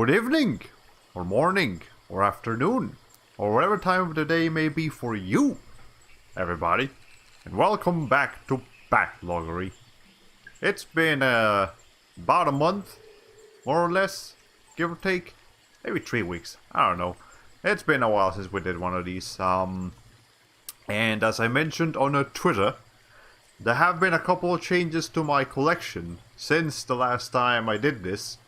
Good evening, or morning, or afternoon, or whatever time of the day may be for you, everybody, and welcome back to Backloggery. It's been about a month, more or less, give or take, maybe 3 weeks, I don't know. It's been a while since we did one of these, and as I mentioned on Twitter, there have been a couple of changes to my collection since the last time I did this.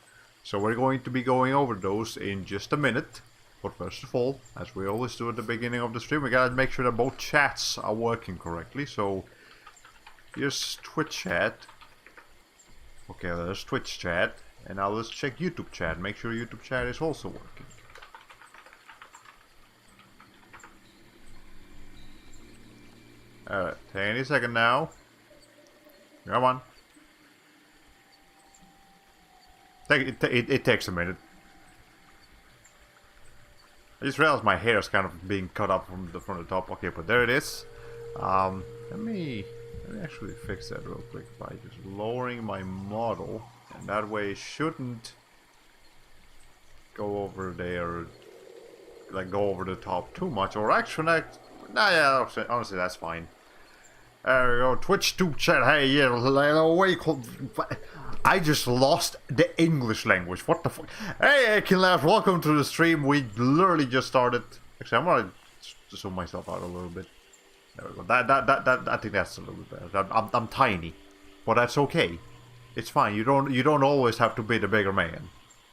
So we're going to be going over those in just a minute. But first of all, as we always do at the beginning of the stream, we gotta make sure that both chats are working correctly. So here's Twitch chat. Okay, there's Twitch chat. And now let's check YouTube chat. Make sure YouTube chat is also working. Alright, any second now. Come on. It takes a minute. I just realized my hair is kind of being cut up from the top. Okay, but there it is. Let me actually fix that real quick by just lowering my model, and that way it shouldn't go over there, like go over the top too much. Or actually, nah, yeah, honestly, that's fine. There we go. Twitch tube chat. Hey, yeah, I just lost the English language. What the fuck? Hey, Akinlav, welcome to the stream. We literally just started. Actually, I'm gonna zoom myself out a little bit. There we go. I think that's a little bit better. I'm tiny, but that's okay. It's fine. You don't always have to be the bigger man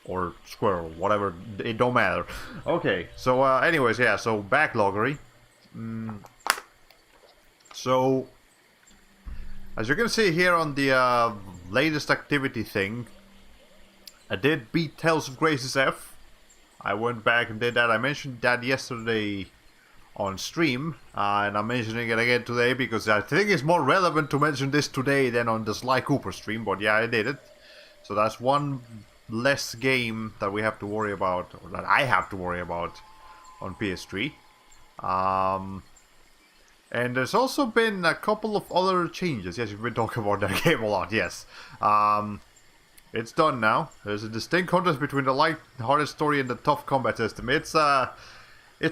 or squirrel, whatever. It don't matter. Okay. So, anyways, yeah. So Backloggery. So, as you can see here on the latest activity thing, I did beat Tales of Graces F. I went back and did that. I mentioned that yesterday on stream, and I'm mentioning it again today because I think it's more relevant to mention this today than on the Sly Cooper stream, but yeah, I did it. So that's one less game that we have to worry about, or that I have to worry about on PS3. And there's also been a couple of other changes. Yes, we've been talking about that game a lot, yes. It's done now. There's a distinct contrast between the light-hearted story and the tough combat system. It's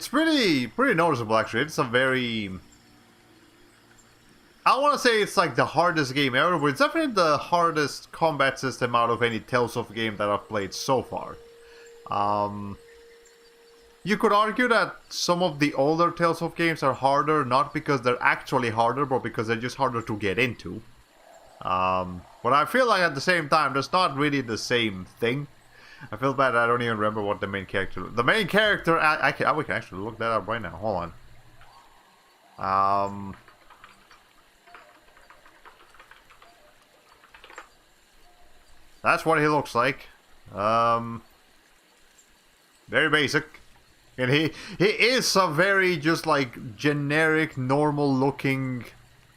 pretty noticeable, actually. It's a very... I don't want to say it's like the hardest game ever, but it's definitely the hardest combat system out of any Tales of game that I've played so far. You could argue that some of the older Tales of games are harder, not because they're actually harder, but because they're just harder to get into. But I feel like at the same time, there's not really the same thing. I feel bad I don't even remember what the main character... The main character... we can actually look that up right now. Hold on. That's what he looks like. Very basic. And he is a very just like generic, normal looking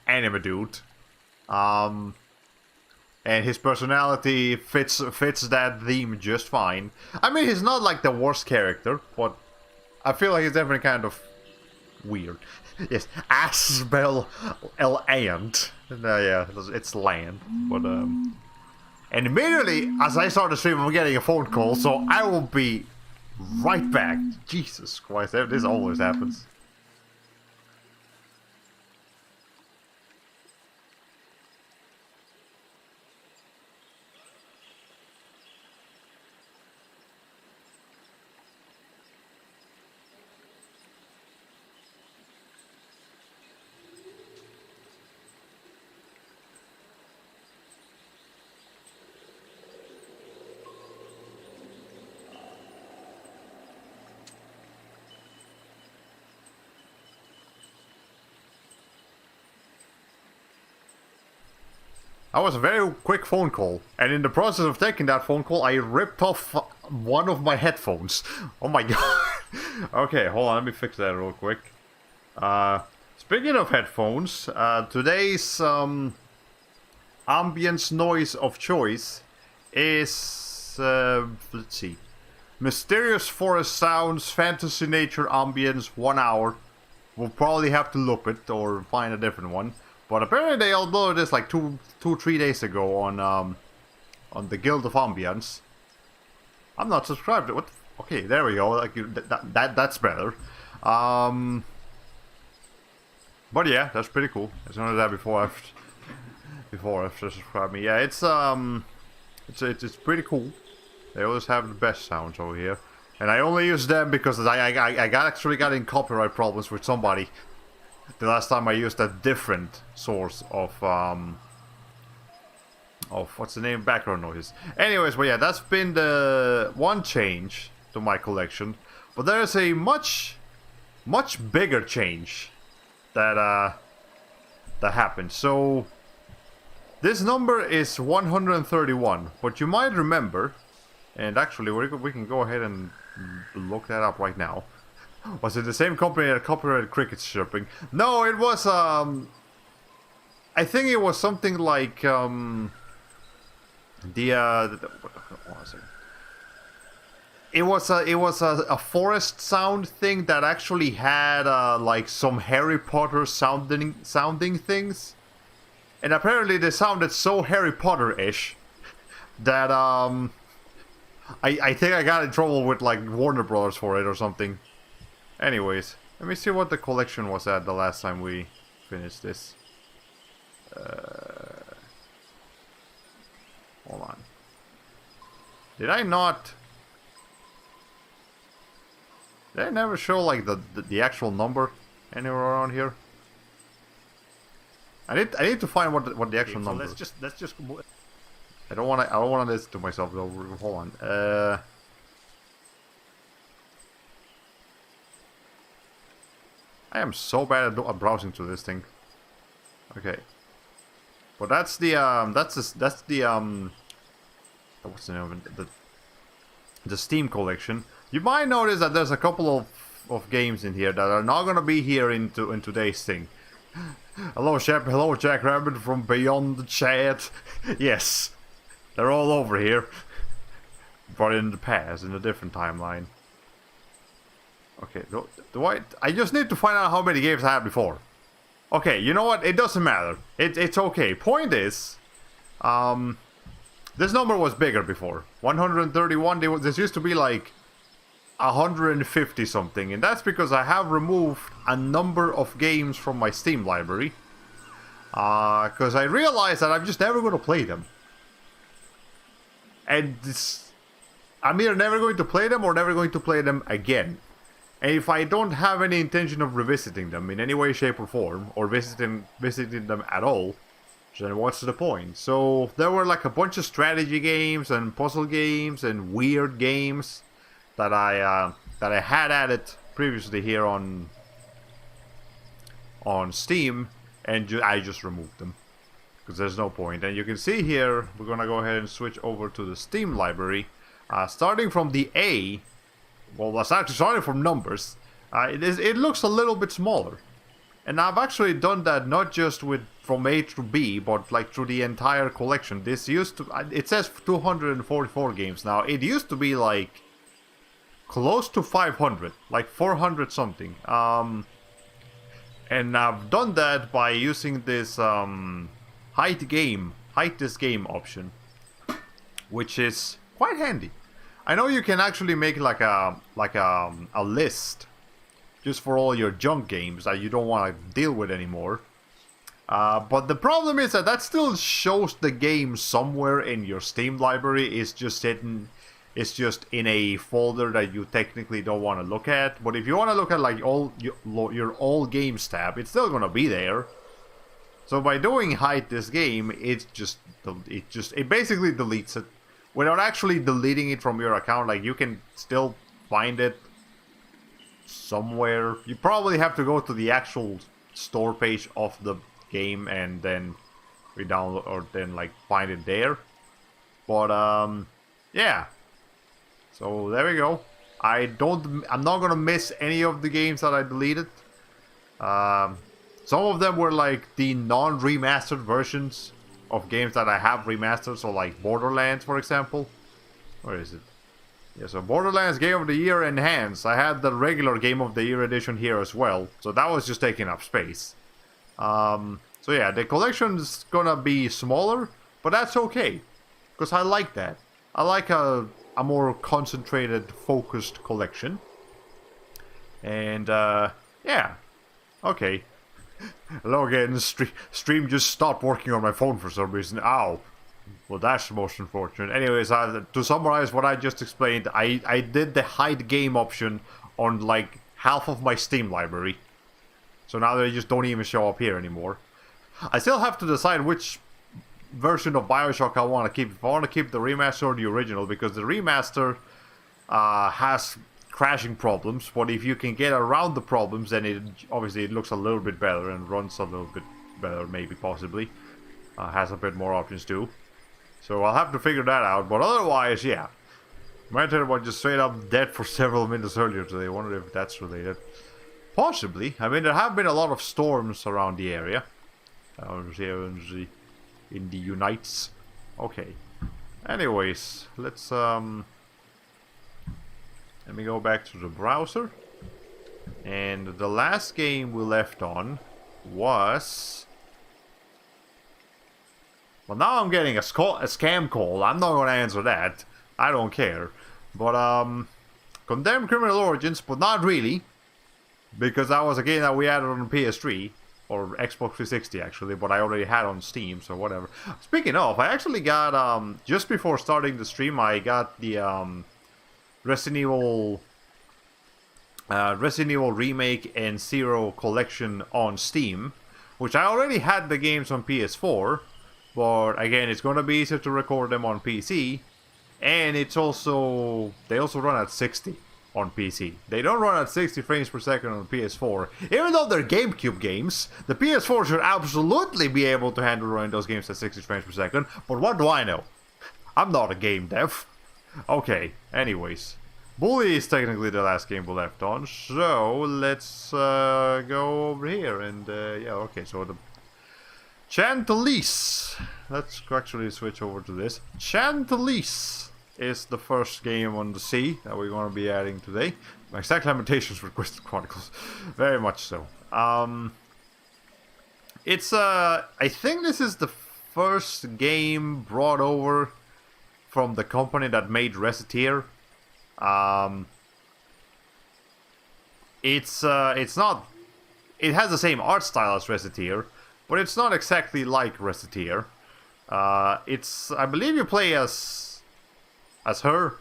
anime dude. And his personality fits that theme just fine. I mean, he's not like the worst character, but I feel like he's definitely kind of weird. Yes, Asbel El Ant. Yeah, it's land. But and immediately as I start the stream, I'm getting a phone call, so I will be right back. Jesus Christ, this always happens. That was a very quick phone call, and in the process of taking that phone call, I ripped off one of my headphones. Oh my god. Okay, hold on, let me fix that real quick. Speaking of headphones, today's ambience noise of choice is, let's see, mysterious forest sounds, fantasy nature ambience, 1 hour. We'll probably have to loop it or find a different one. But apparently they uploaded this like 3 days ago on the Guild of Ambience. I'm not subscribed to what? Okay, there we go. Like that's better. But yeah, that's pretty cool. As soon as that before after subscribe me. Yeah, it's pretty cool. They always have the best sounds over here, and I only use them because actually got in copyright problems with somebody the last time I used a different source of what's the name, background noise. Anyways, but yeah, that's been the one change to my collection, but there's a much bigger change that happened. So this number is 131, but you might remember, and actually we can go ahead and look that up right now. Was it the same company that copyrighted cricket chirping? No, it was I think it was something like what was it? It was a forest sound thing that actually had like some Harry Potter sounding things, and apparently they sounded so Harry Potter-ish that I think I got in trouble with like Warner Brothers for it or something. Anyways, let me see what the collection was at the last time we finished this. Hold on. Did I not? Did I never show like the actual number anywhere around here? I need to find what the actual number. Let's just. I don't want to listen to myself though. Hold on. I am so bad at browsing to this thing. Okay. But that's the what's the name of it? The Steam collection. You might notice that there's a couple of games in here that are not gonna be here in today's thing. Hello Jack Rabbit from beyond the chat. Yes, they're all over here, but in the past, in a different timeline. Okay, do I just need to find out how many games I had before. Okay, you know what? It doesn't matter. It's okay. Point is, this number was bigger before. 131. This used to be like 150 something, and that's because I have removed a number of games from my Steam library. Because I realized that I'm just never going to play them. And I'm either never going to play them or never going to play them again. And if I don't have any intention of revisiting them in any way, shape, or form, or visiting them at all, then what's the point? So there were like a bunch of strategy games and puzzle games and weird games that I had added previously here on Steam, and I just removed them because there's no point. And you can see here, we're gonna go ahead and switch over to the Steam library, starting from the A. Well, that's actually starting from numbers. It looks a little bit smaller, and I've actually done that not just from A to B, but like through the entire collection. This used to, it says 244 games now. It used to be like close to 500, like 400 something. And I've done that by using this hide this game option, which is quite handy. I know you can actually make like a list just for all your junk games that you don't want to deal with anymore. But the problem is that still shows the game somewhere in your Steam library. It's just in a folder that you technically don't want to look at. But if you want to look at like your all games tab, it's still gonna be there. So by doing hide this game, it basically deletes it. Without actually deleting it from your account, like you can still find it somewhere. You probably have to go to the actual store page of the game and then re-download or then like find it there. But yeah. So there we go. I'm not gonna miss any of the games that I deleted. Some of them were like the non-remastered versions of games that I have remastered, so like Borderlands, for example. Where is it? Yeah, so Borderlands Game of the Year Enhanced. I had the regular Game of the Year edition here as well, so that was just taking up space. So yeah, the collection's gonna be smaller, but that's okay, because I like that. I like a more concentrated, focused collection. And yeah, okay. Hello again. Stream just stopped working on my phone for some reason. Ow. Well, that's most unfortunate. Anyways, to summarize what I just explained, I did the hide game option on like half of my Steam library. So now they just don't even show up here anymore. I still have to decide which version of Bioshock I want to keep. If I want to keep the remaster or the original, because the remaster has crashing problems, but if you can get around the problems, then it obviously it looks a little bit better and runs a little bit better, maybe, possibly. Has a bit more options too. So I'll have to figure that out, but otherwise, yeah. My internet was just straight up dead for several minutes earlier today. I wonder if that's related. Possibly. I mean, there have been a lot of storms around the area. Here in the Unites. Okay. Anyways, let's let me go back to the browser. And the last game we left on was... Well, now I'm getting a scam call. I'm not going to answer that. I don't care. But, Condemned Criminal Origins, but not really. Because that was a game that we added on PS3. Or Xbox 360, actually. But I already had on Steam, so whatever. Speaking of, I actually got, just before starting the stream, I got the, Resident Evil Remake and Zero Collection on Steam. Which I already had the games on PS4. But again, it's going to be easier to record them on PC. And it's also... They also run at 60 on PC. They don't run at 60 frames per second on PS4. Even though they're GameCube games, the PS4 should absolutely be able to handle running those games at 60 frames per second. But what do I know? I'm not a game dev. Okay, anyways. Bully is technically the last game we left on. So, let's go over here. And, yeah, okay, so the... Chantalise. Let's actually switch over to this. Chantalise is the first game on the sea that we're going to be adding today. My exact limitations for Crystal Chronicles. Very much so. It's I think this is the first game brought over from the company that made Recettear. It's not... It has the same art style as Recettear, but it's not exactly like Recettear. It's... I believe you play as her,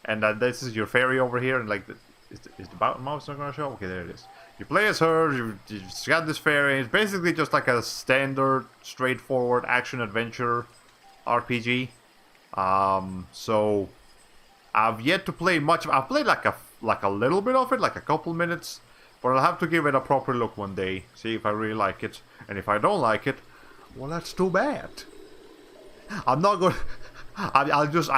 and this is your fairy over here, and like... Is the button mouse not gonna show? Okay, there it is. You play as her, you got this fairy, it's basically just like a standard, straightforward action-adventure RPG. So... I've yet to play much... I've played like a little bit of it, like a couple minutes. But I'll have to give it a proper look one day, see if I really like it. And if I don't like it, well, that's too bad. I'm not going... I'll just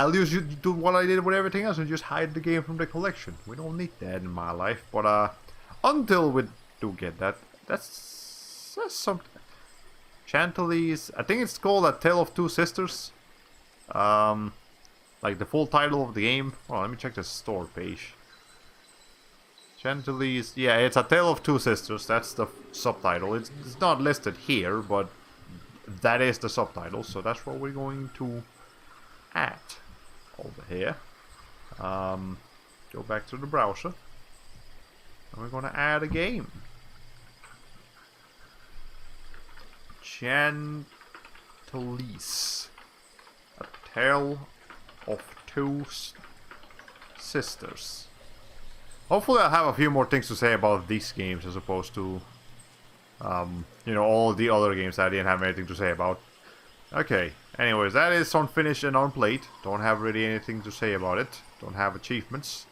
do what I did with everything else and just hide the game from the collection. We don't need that in my life. But until we do get that, that's something. Chantalise, I think it's called A Tale of Two Sisters. Like the full title of the game. Oh, let me check the store page. Chantalise, yeah, it's A Tale of Two Sisters. That's the subtitle. It's not listed here, but that is the subtitle. So that's what we're going to add over here. Go back to the browser. And we're going to add a game. Chantalise. A Tale of Two Sisters. Hopefully I'll have a few more things to say about these games as opposed to, you know, all the other games that I didn't have anything to say about. Okay, anyways, that is unfinished and unplayed. Don't have really anything to say about it. Don't have achievements.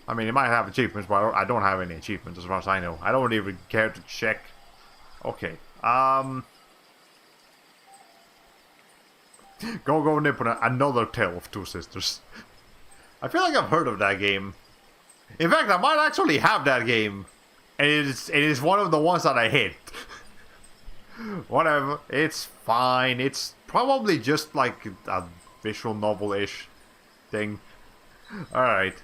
I mean, it might have achievements, but I don't have any achievements as far as I know. I don't even care to check. Okay, Go nip on another Tale of Two Sisters. I feel like I've heard of that game. In fact, I might actually have that game. And it is one of the ones that I hate. Whatever, it's fine. It's probably just like a visual novel-ish thing. Alright,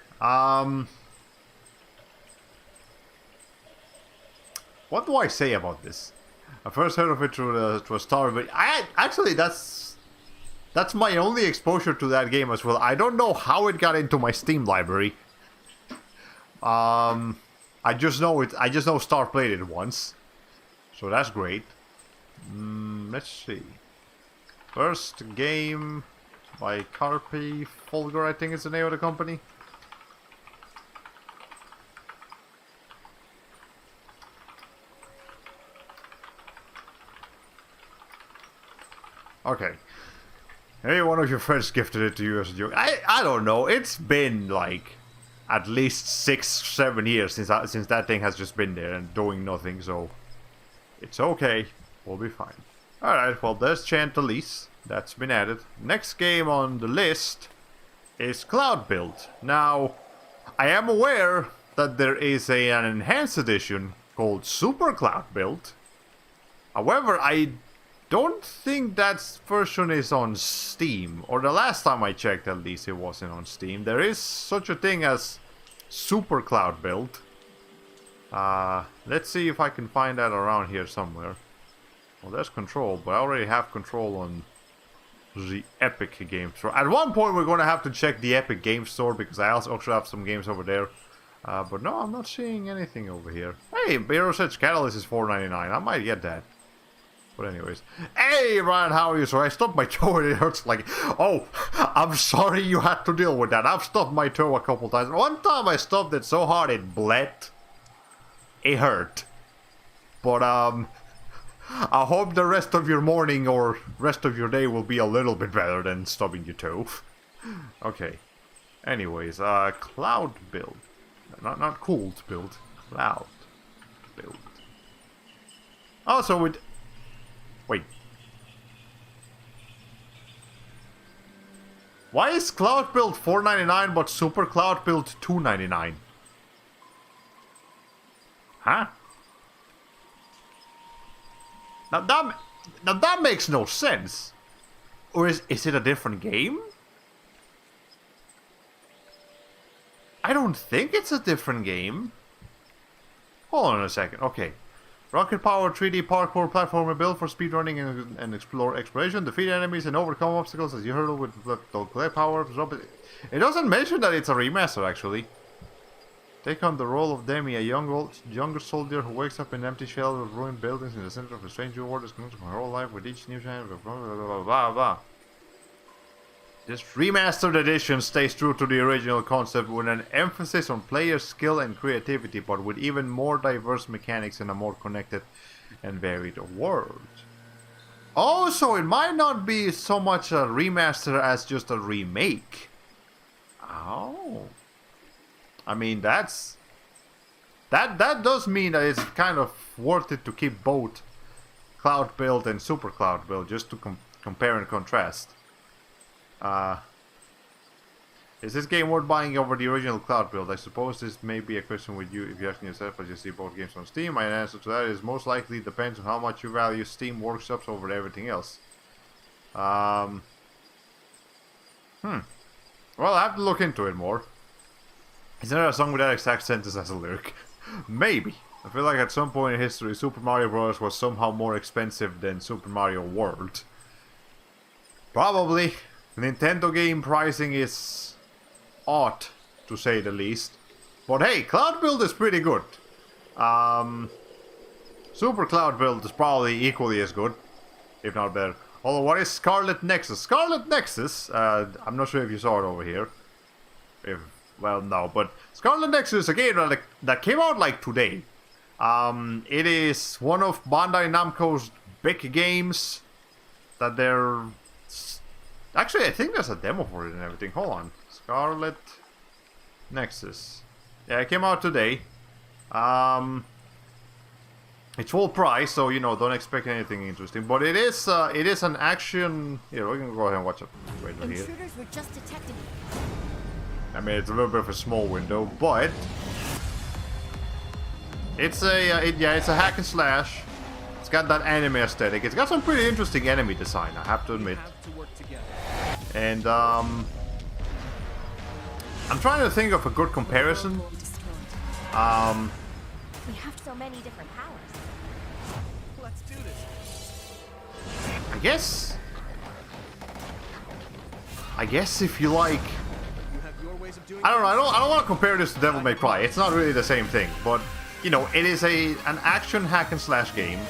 what do I say about this? I first heard of it through a story, but actually that's That's my only exposure to that game as well. I don't know how it got into my Steam library. I just know it. I just know Star played it once, so that's great. Let's see. First game by Carpe Fulgur, I think is the name of the company. Okay. Maybe one of your friends gifted it to you as a joke. I don't know. It's been like at least 6-7 years since that thing has just been there and doing nothing, so it's okay. We'll be fine. Alright, well there's Chantalise. That's been added. Next game on the list is Cloud Build. Now, I am aware that there is an enhanced edition called Super Cloud Build. However, I don't think that version is on Steam, or the last time I checked at least it wasn't on Steam. There is such a thing as Super Cloud Build. Let's see if I can find that around here somewhere. Well, there's Control, but I already have Control on the Epic Game Store. At one point we're going to have to check the Epic Game Store, because I also have some games over there. But no, I'm not seeing anything over here. Hey, Mirror's Edge Catalyst is $4.99. I might get that. But anyways, hey Ryan, how are you? So I stubbed my toe and it hurts like, oh, I'm sorry you had to deal with that. I've stubbed my toe a couple times. One time I stubbed it so hard it bled. It hurt. But I hope the rest of your morning or rest of your day will be a little bit better than stubbing your toe. Okay. Anyways, Cloud Build. Not Cold Build. Cloud Build. Also with... Wait. Why is Cloud Build $4.99 but Super Cloud Build $2.99? Huh? Now that makes no sense. Or is it a different game? I don't think it's a different game. Hold on a second. Okay. Rocket powered 3D parkour platformer built for speedrunning and exploration. Defeat enemies and overcome obstacles as you hurdle with collect power-ups. It doesn't mention that it's a remaster, actually. Take on the role of Demi, a younger soldier who wakes up in an empty shell of ruined buildings in the center of a strange world is connected to her whole life with each new chance. Blah blah blah blah blah. This remastered edition stays true to the original concept with an emphasis on player skill and creativity, but with even more diverse mechanics and a more connected and varied world. Also, it might not be so much a remaster as just a remake. Oh. I mean, that does mean that it's kind of worth it to keep both Cloud Build and Super Cloud Build, just to compare and contrast. Is this game worth buying over the original Cloud Build? I suppose this may be a question with you if you're asking yourself as you see both games on Steam. My answer to that is most likely depends on how much you value Steam Workshops over everything else. Well, I have to look into it more. Isn't there a song with that exact sentence as a lyric? Maybe. I feel like at some point in history, Super Mario Bros. Was somehow more expensive than Super Mario World. Probably. Nintendo game pricing is odd, to say the least. But hey, Cloud Build is pretty good. Super Cloud Build is probably equally as good, if not better. Although, what is Scarlet Nexus? Scarlet Nexus, I'm not sure if you saw it over here. Well, no, but Scarlet Nexus is a game that came out like today. It is one of Bandai Namco's big games that they're... Actually, I think there's a demo for it and everything. Hold on. Scarlet Nexus. Yeah, it came out today. It's full price, so, you know, don't expect anything interesting. But it is an action... Here, we can go ahead and watch it. Wait here. Intruders were just detected. I mean, it's a little bit of a small window, but... It's a hack and slash. It's got that anime aesthetic. It's got some pretty interesting enemy design, I have to admit. And, I'm trying to think of a good comparison. We have so many different powers. I guess... I guess if you like... You have your ways of doing I don't know, I don't want to compare this to Devil May Cry. It's not really the same thing, but, you know, it is an action hack and slash game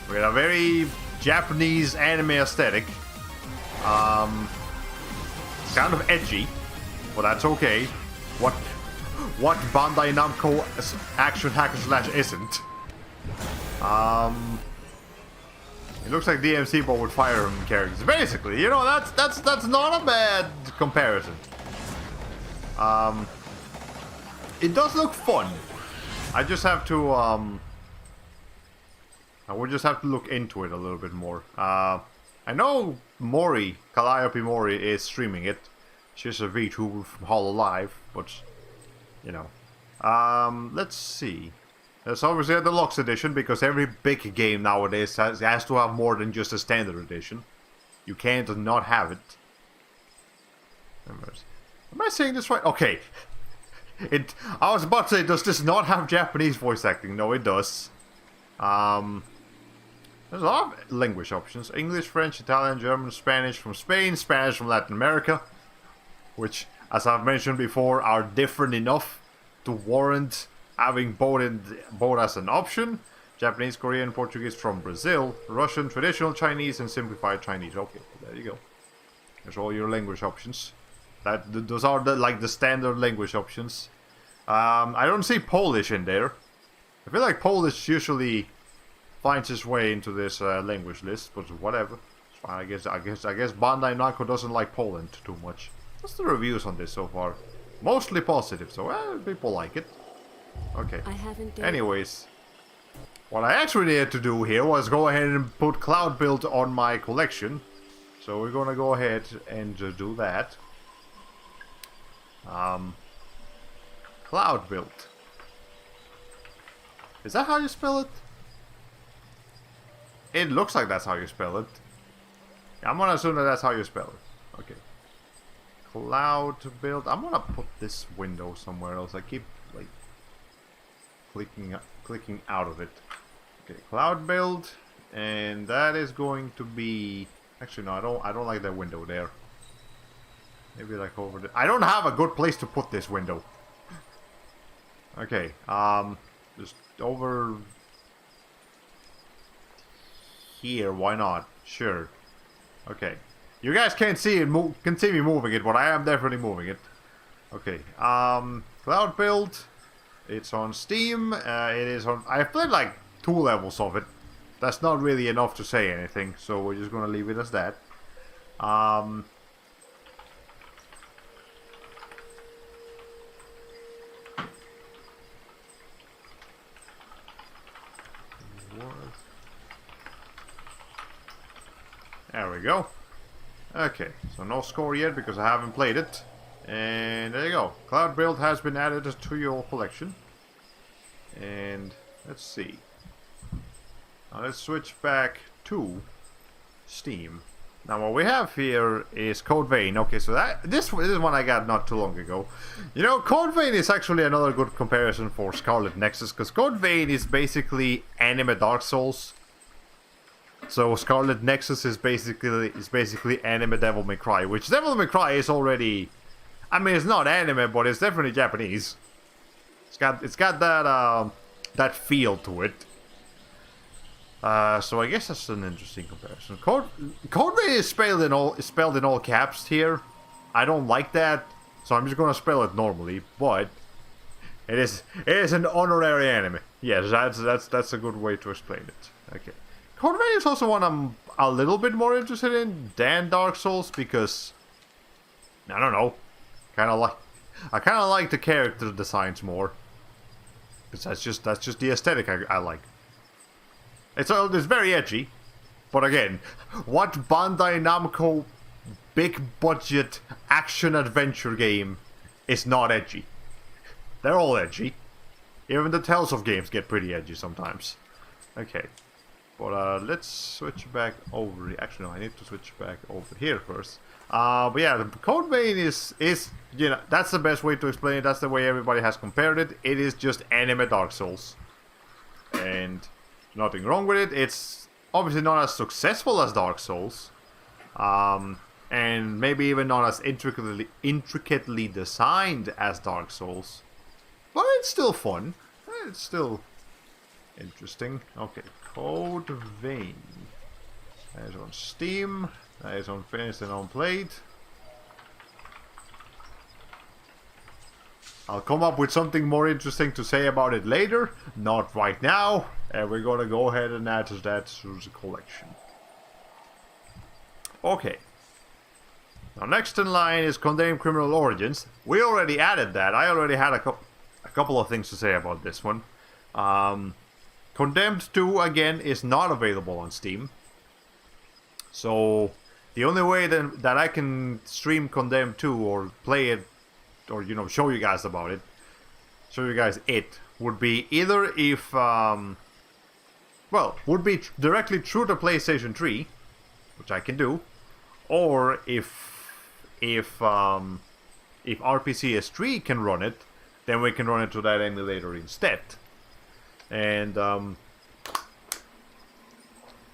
with a very Japanese anime aesthetic. It's kind of edgy, but that's okay. What Bandai Namco action hack and slash isn't? It looks like DMC but with Fire Emblem characters. Basically, you know, that's not a bad comparison. It does look fun. I just have to I would just have to look into it a little bit more. I know Mori, Calliope Mori, is streaming it. She's a VTuber from Hololive, but you know. Let's see. There's obviously the Deluxe Edition, because every big game nowadays has to have more than just a Standard Edition. You can't not have it. Am I saying this right? Okay. I was about to say, does this not have Japanese voice acting? No, it does. There's a lot of language options. English, French, Italian, German, Spanish from Spain, Spanish from Latin America. Which, as I've mentioned before, are different enough to warrant having both as an option. Japanese, Korean, Portuguese from Brazil, Russian, traditional Chinese, and simplified Chinese. Okay, there you go. There's all your language options. Those are the standard language options. I don't see Polish in there. I feel like Polish usually finds its way into this language list, but whatever. It's fine. I guess Bandai Namco doesn't like Poland too much. What's the reviews on this so far? Mostly positive, so people like it. Okay. Anyways, what I actually needed to do here was go ahead and put Cloud Build on my collection. So we're gonna go ahead and do that. Cloud Build. Is that how you spell it? It looks like that's how you spell it. I'm gonna assume that that's how you spell it. Okay. Cloud Build. I'm gonna put this window somewhere else. I keep like clicking out of it. Okay, Cloud Build, and that is going to be. Actually, no, I don't like that window there. Maybe like over there. I don't have a good place to put this window. Okay, just over here. Why not? Sure. Okay. You guys can't see it. Can see me moving it, but I am definitely moving it. Okay. Cloud Build. It's on Steam. It is on. I've played like 2 levels of it. That's not really enough to say anything, so we're just gonna leave it as that. There we go. Okay, so no score yet because I haven't played it. And there you go. Cloud Build has been added to your collection. And let's see. Now let's switch back to Steam. Now what we have here is Code Vein. Okay, so this is one I got not too long ago. You know, Code Vein is actually another good comparison for Scarlet Nexus, because Code Vein is basically anime Dark Souls. So Scarlet Nexus is basically anime Devil May Cry, which Devil May Cry is already. I mean, it's not anime, but it's definitely Japanese. It's got that feel to it. So I guess that's an interesting comparison. Code Vein is spelled in all caps here. I don't like that, so I'm just gonna spell it normally. But it is an honorary anime. Yes, that's a good way to explain it. Okay. Code Vein is also one I'm a little bit more interested in than Dark Souls, because I don't know, I kind of like the character designs more. Because that's just the aesthetic I like. It's very edgy, but again, what Bandai Namco big budget action adventure game is not edgy? They're all edgy. Even the Tales of games get pretty edgy sometimes. Okay. But let's switch back over. Actually, no, I need to switch back over here first. But yeah, the Code Vein is you know, that's the best way to explain it. That's the way everybody has compared it. It is just anime Dark Souls, and nothing wrong with it. It's obviously not as successful as Dark Souls, and maybe even not as intricately designed as Dark Souls, but it's still fun. It's still interesting. Okay, Code Vein. That is on Steam. That is unfinished and unplayed. I'll come up with something more interesting to say about it later, not right now, and we're gonna go ahead and add that to the collection. Okay. Now next in line is Condemned Criminal Origins. We already added that. I already had a couple of things to say about this one. Condemned 2 again is not available on Steam. So the only way that I can stream Condemned 2 or play it, or you know, show you guys about it, would be either if would be directly through the PlayStation 3, which I can do, or if RPCS3 can run it, then we can run it to that emulator instead. And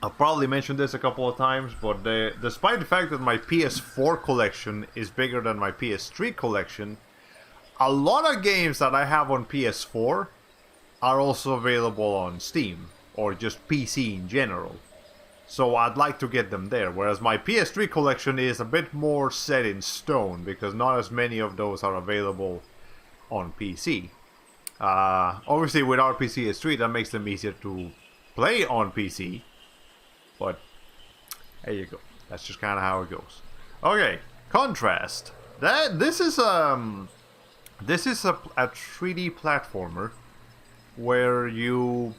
I've probably mentioned this a couple of times, but despite the fact that my PS4 collection is bigger than my PS3 collection, a lot of games that I have on PS4 are also available on Steam, or just PC in general. So I'd like to get them there, whereas my PS3 collection is a bit more set in stone, because not as many of those are available on PC. Obviously with RPCS3 that makes them easier to play on PC, but there you go. That's just kind of how it goes. Okay, Contrast. This is a 3D platformer where you...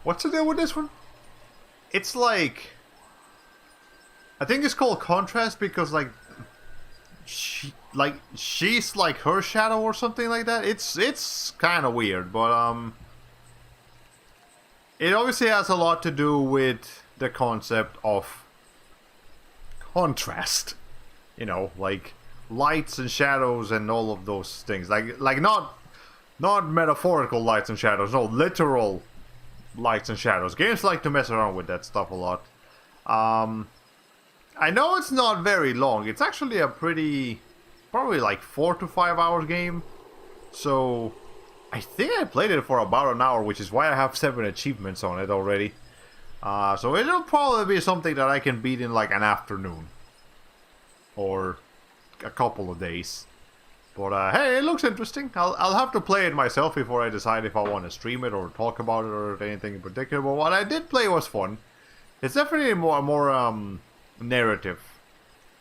What's the deal with this one? It's like... I think it's called Contrast because she's like her shadow or something like that. It's kind of weird, but it obviously has a lot to do with the concept of contrast. You know, like lights and shadows and all of those things. Like not metaphorical lights and shadows, no, literal lights and shadows. Games like to mess around with that stuff a lot. I know it's not very long. It's actually a probably like 4 to 5 hour game. So I think I played it for about an hour, which is why I have 7 achievements on it already. So it'll probably be something that I can beat in like an afternoon. Or a couple of days. But hey, it looks interesting. I'll have to play it myself before I decide if I want to stream it or talk about it or anything in particular. But what I did play was fun. It's definitely a more narrative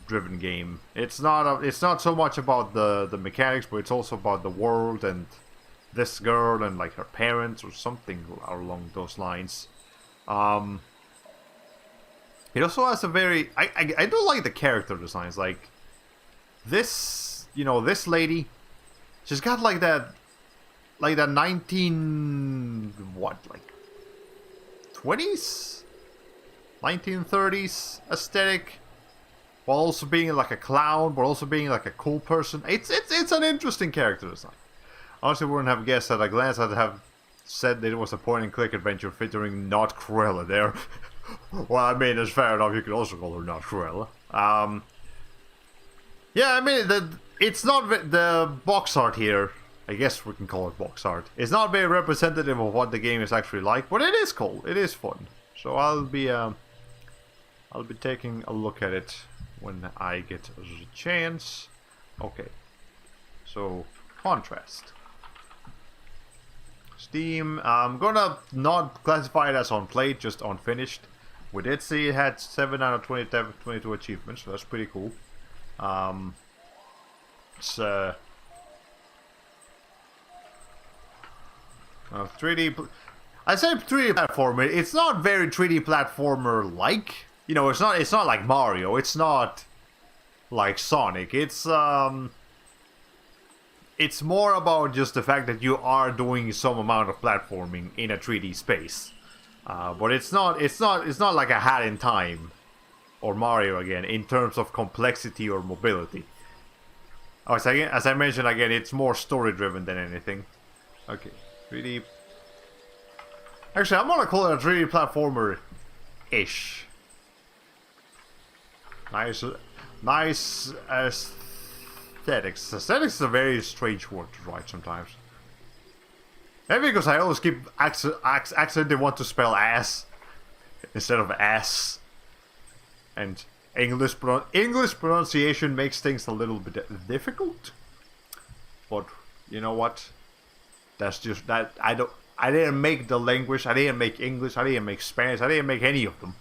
driven game. It's not so much about the mechanics, but it's also about the world and this girl and like her parents or something along those lines. It also has a very... I do like the character designs. Like, this, you know, this lady, she's got like that 19... what, like 20s? 1930s aesthetic. While also being like a clown, but also being like a cool person. It's an interesting character design. Honestly, wouldn't have guessed at a glance. I'd have said that it was a point-and-click adventure featuring not Cruella there. Well, I mean, it's fair enough. You could also call her not Cruella. Yeah, I mean, it's not the box art here. I guess we can call it box art. It's not very representative of what the game is actually like, but it is cool. It is fun. So I'll be taking a look at it when I get the chance. Okay. So, Contrast. Steam. I'm gonna not classify it as unplayed, just unfinished. We did see it had 7 out of 22 achievements, so that's pretty cool. It's 3D. I say 3D platformer. It's not very 3D platformer like. You know, it's not like Mario. It's not like Sonic. It's more about just the fact that you are doing some amount of platforming in a 3D space. But it's not like a Hat in Time or Mario again in terms of complexity or mobility. Oh, so again, as I mentioned again, it's more story driven than anything. Okay, 3D. Actually, I'm gonna call it a 3D platformer-ish. Nice, nice aesthetics. Aesthetics is a very strange word to write sometimes. Maybe because I always keep accidentally want to spell ass instead of ass. And English pronunciation makes things a little bit difficult. But you know what? That's just that I didn't make the language, I didn't make English, I didn't make Spanish, I didn't make any of them.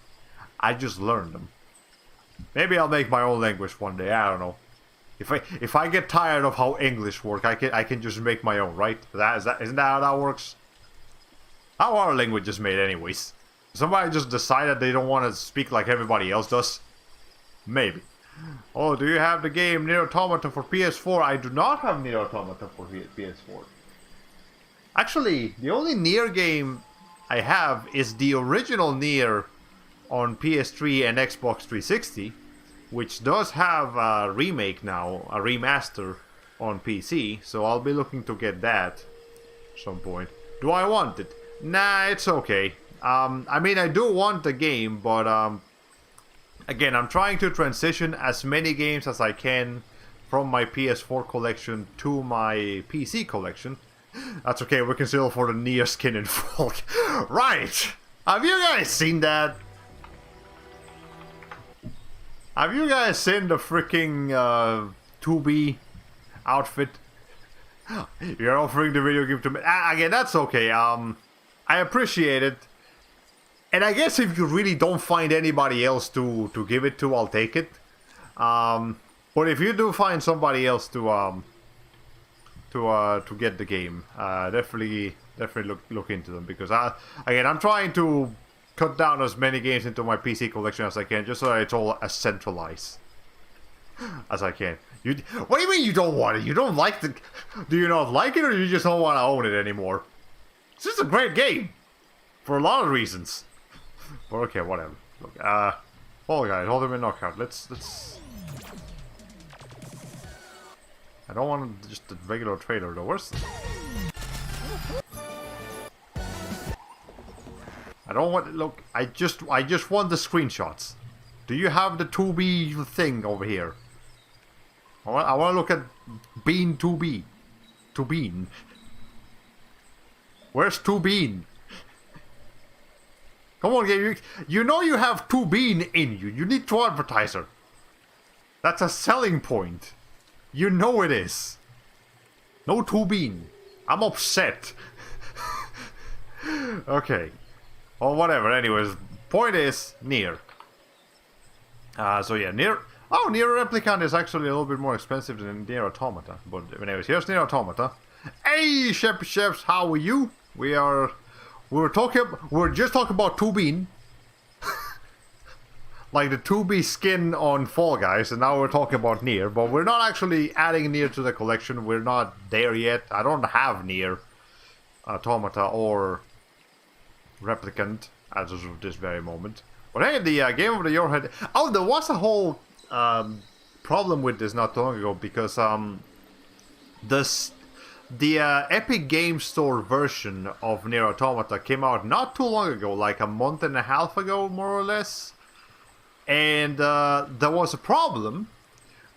I just learned them. Maybe I'll make my own language one day, I don't know. If I get tired of how English works, I can just make my own, right? Isn't that how that works? How are languages made anyways? Somebody just decided they don't want to speak like everybody else does? Maybe. Oh, do you have the game Nier Automata for PS4? I do not have Nier Automata for PS4. Actually, the only Nier game I have is the original Nier on PS3 and Xbox 360, which does have a remake now, a remaster on PC, so I'll be looking to get that at some point. Do I want it? Nah, it's okay. I mean, I do want the game, but again, I'm trying to transition as many games as I can from my PS4 collection to my PC collection. That's okay, we can still afford a Nier skin in Folk. Right! Have you guys seen that? Have you guys seen the freaking 2B outfit? You're offering the video game to me. Again, that's okay. I appreciate it. And I guess if you really don't find anybody else to give it to, I'll take it. But if you do find somebody else to get the game, definitely look into them, because I'm trying to cut down as many games into my PC collection as I can, just so that it's all as centralized as I can. What do you mean you don't want it? You don't like the... Do you not like it, or you just don't want to own it anymore? It's just a great game for a lot of reasons. But okay, whatever. Look, Fall Guys, hold him in knockout. Let's. I don't want just a regular trailer though. Where's? I don't want. Look, I just want the screenshots. Do you have the 2B thing over here? I want to look at Bean 2B. 2Bean. Where's 2Bean? Come on, game. You know you have 2Bean in you. You need to advertise her. That's a selling point. You know it is. No 2Bean. I'm upset. Okay. Well, whatever. Anyways, point is Nier. So yeah, Nier. Oh, Nier Replicant is actually a little bit more expensive than Nier Automata. But anyways, here's Nier Automata. Hey, chefs, how are you? We're just talking about 2Bean. Like the 2B skin on Fall Guys, and now we're talking about Nier, but we're not actually adding Nier to the collection. We're not there yet. I don't have Nier Automata or Replicant as of this very moment. But hey, the Game of the Year had... Oh, there was a whole problem with this not too long ago, because the Epic Game Store version of Nier Automata came out not too long ago, like a month and a half ago, more or less. And there was a problem,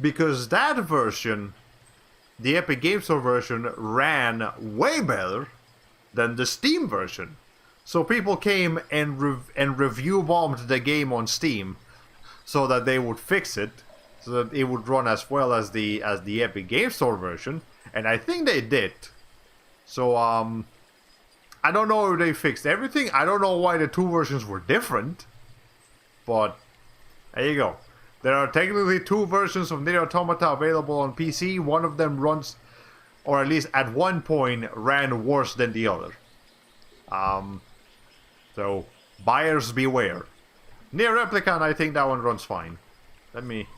because that version, the Epic Game Store version, ran way better than the Steam version. So people came and review bombed the game on Steam, so that they would fix it, so that it would run as well as the Epic Game Store version. And I think they did. So I don't know if they fixed everything. I don't know why the two versions were different, but there you go. There are technically two versions of Nier Automata available on PC. One of them runs, or at least at one point, ran worse than the other. So, buyers beware. Nier Replicant, I think that one runs fine. Let me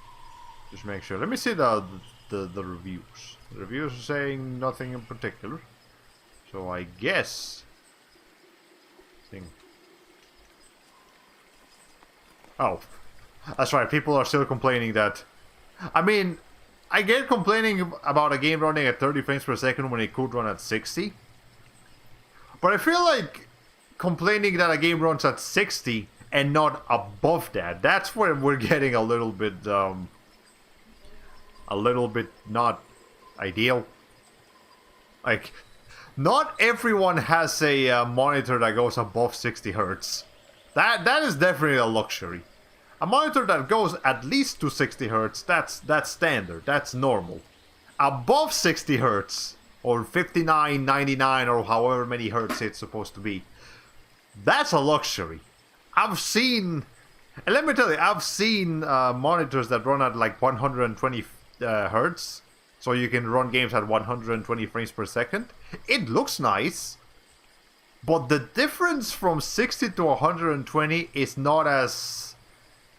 just make sure. Let me see the reviews. The reviews are saying nothing in particular. So I guess... Oh. That's right, people are still complaining that... I mean, I get complaining about a game running at 30 frames per second when it could run at 60. But I feel like complaining that a game runs at 60 and not above that. That's where we're getting a little bit not ideal. Like, not everyone has a monitor that goes above 60 hertz. That is definitely a luxury. A monitor that goes at least to 60 hertz, that's standard, that's normal. Above 60 hertz, or 59, 99, or however many hertz it's supposed to be, that's a luxury. I've seen, and let me tell you, I've seen monitors that run at like 120 hertz, so you can run games at 120 frames per second. It looks nice, but the difference from 60 to 120 is not as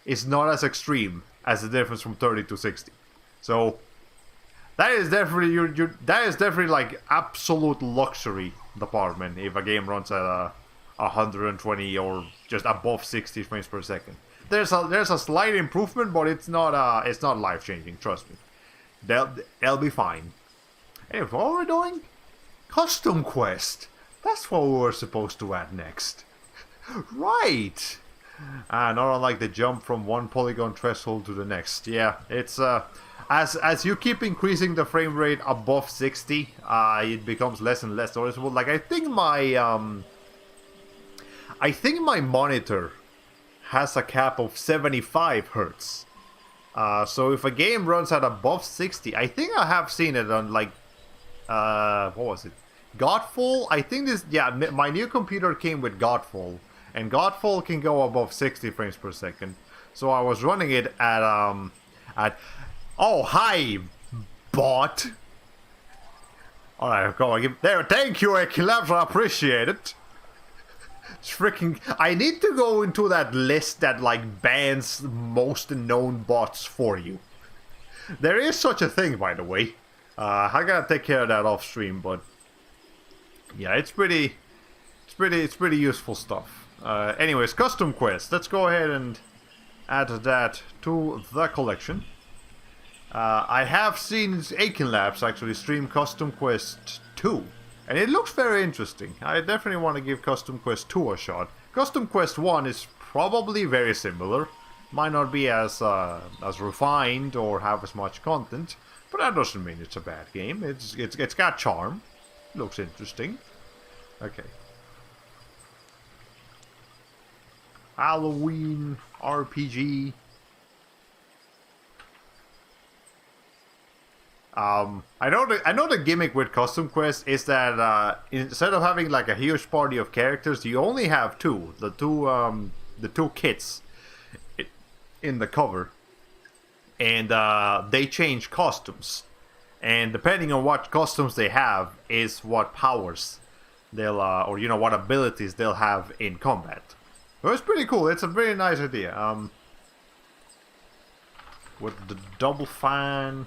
extreme as the difference from 30 to 60. So that is definitely that is definitely like absolute luxury department if a game runs at 120 or just above 60 frames per second. There's a slight improvement, but it's not life changing. Trust me, they'll be fine. Anyway, what are we doing? Custom quest. That's what we were supposed to add next, right? Not unlike the jump from one polygon threshold to the next. Yeah, it's as you keep increasing the frame rate above 60, it becomes less and less noticeable. Like I think my monitor has a cap of 75 hertz. So if a game runs at above 60, I think I have seen it on like what was it? Godfall? I think this, yeah, my new computer came with Godfall, and Godfall can go above 60 frames per second. So I was running it at oh, hi, bot. Alright, go on, there, thank you, Equilabs, I appreciate it. It's freaking, I need to go into that list that like bans most known bots for you. There is such a thing, by the way. I gotta take care of that off stream, but yeah, it's pretty useful stuff. Anyways, custom quest. Let's go ahead and add that to the collection. I have seen Aiken Labs actually stream Custom Quest 2, and it looks very interesting. I definitely want to give Custom Quest 2 a shot. Custom Quest 1 is probably very similar. Might not be as refined or have as much content, but that doesn't mean it's a bad game. It's got charm. Looks interesting. Okay. Halloween RPG. I know the gimmick with Custom Quest is that instead of having like a huge party of characters, you only have two. The two kits in the cover, and they change costumes. And depending on what costumes they have is what powers they'll, or you know, what abilities they'll have in combat. So it's pretty cool. It's a very nice idea. With the Double Fine,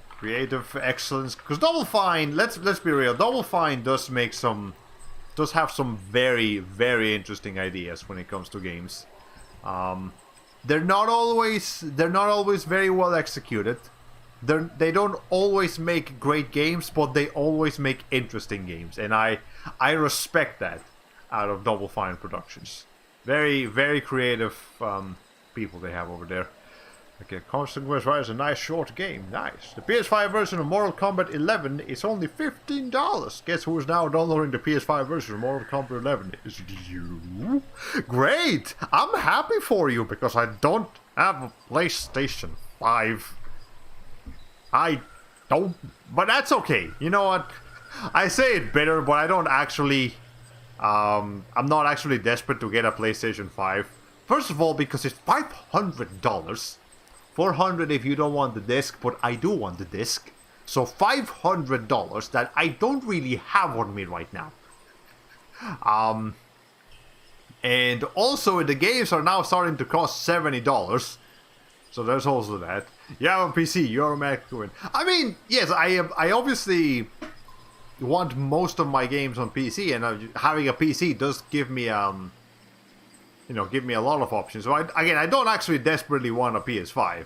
creative excellence, because Double Fine, let's be real, Double Fine does have some very, very interesting ideas when it comes to games. They're not always very well executed. They don't always make great games, but they always make interesting games, and I respect that out of Double Fine Productions. Very, very creative people they have over there. Okay, Constant Quest is a nice short game. Nice. The PS5 version of Mortal Kombat 11 is only $15. Guess who's now downloading the PS5 version of Mortal Kombat 11? Is it you? Great! I'm happy for you because I don't have a PlayStation 5. I don't, but that's okay. You know what? I say it bitter, but I don't actually, I'm not actually desperate to get a PlayStation 5. First of all, because it's $500. $400 if you don't want the disc, but I do want the disc. So $500 that I don't really have on me right now. And also the games are now starting to cost $70. So there's also that. You have a PC, you automatically win. I mean, yes, I obviously want most of my games on PC, and having a PC does give me give me a lot of options. So I don't actually desperately want a PS5.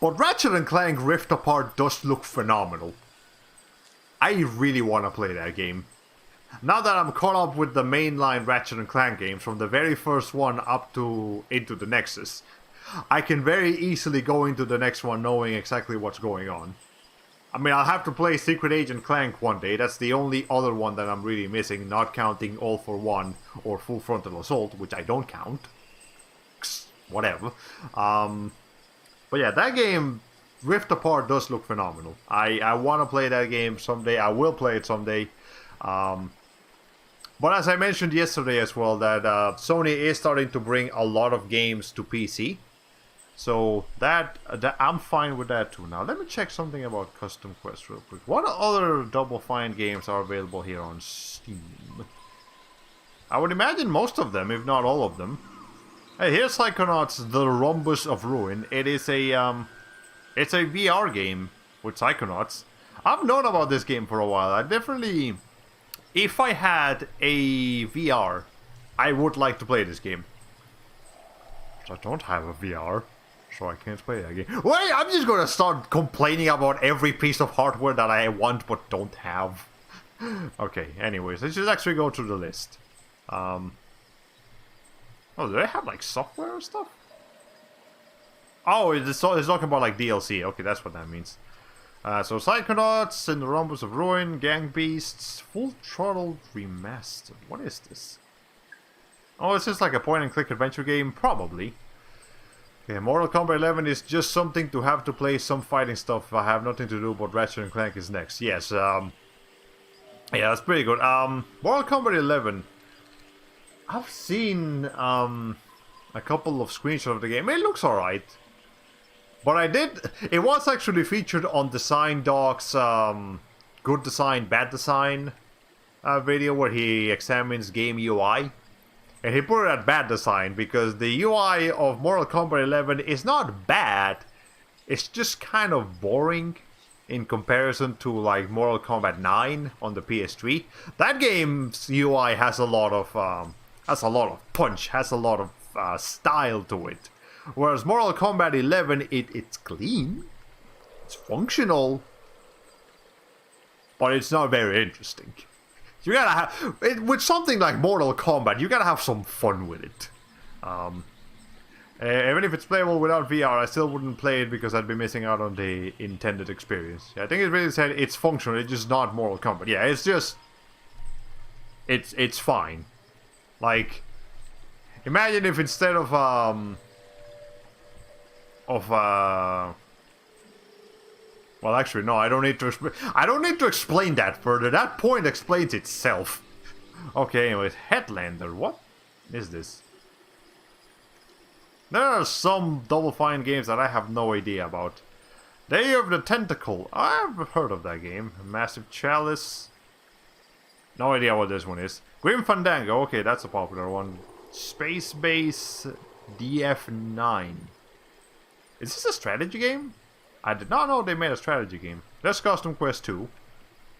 But Ratchet & Clank Rift Apart does look phenomenal. I really want to play that game. now that I'm caught up with the mainline Ratchet and Clank games, from the very first one up to into the Nexus, I can very easily go into the next one knowing exactly what's going on. I mean, I'll have to play Secret Agent Clank one day. That's the only other one that I'm really missing, not counting All for One or Full Frontal Assault, which I don't count. Whatever. But yeah, that game, Rift Apart, does look phenomenal. I want to play that game someday. I will play it someday. But as I mentioned yesterday as well, that Sony is starting to bring a lot of games to PC. So that I'm fine with that too. Now let me check something about Custom Quest real quick. What other Double Fine games are available here on Steam? I would imagine most of them, if not all of them. Hey, here's Psychonauts: The Rhombus of Ruin. It's a VR game with Psychonauts. I've known about this game for a while. I definitely, if I had a VR, I would like to play this game. But I don't have a VR. So I can't play that game. Wait, I'm just gonna start complaining about every piece of hardware that I want but don't have. Okay, anyways, let's just actually go through the list. Oh, do they have like software or stuff? Oh, it's talking about like DLC. Okay, that's what that means. So Psychonauts, in the Rhombus of Ruin, Gang Beasts, Full Throttle Remastered. What is this? Oh, it's just like a point-and-click adventure game? Probably. Okay, Mortal Kombat 11 is just something to have to play some fighting stuff. I have nothing to do, but Ratchet and Clank is next. Yes, yeah, that's pretty good. Mortal Kombat 11. I've seen a couple of screenshots of the game. It looks alright. But it was actually featured on Design Doc's Good Design, Bad Design video where he examines game UI. And he put it at bad design because the UI of Mortal Kombat 11 is not bad. It's just kind of boring in comparison to like Mortal Kombat 9 on the PS3. That game's UI has a lot of punch, has a lot of style to it. Whereas Mortal Kombat 11, it's clean, it's functional, but it's not very interesting. You gotta have with something like Mortal Kombat. You gotta have some fun with it. Even if it's playable without VR, I still wouldn't play it because I'd be missing out on the intended experience. Yeah, I think it really said it's functional. It's just not Mortal Kombat. Yeah, it's just it's fine. Like, imagine if instead of well, actually, no. I don't need to explain that further. That point explains itself. Okay, anyways, Headlander. What is this? There are some Double Fine games that I have no idea about. Day of the Tentacle. I've heard of that game. Massive Chalice. No idea what this one is. Grim Fandango. Okay, that's a popular one. Space Base DF9. Is this a strategy game? I did not know they made a strategy game. There's Custom Quest 2.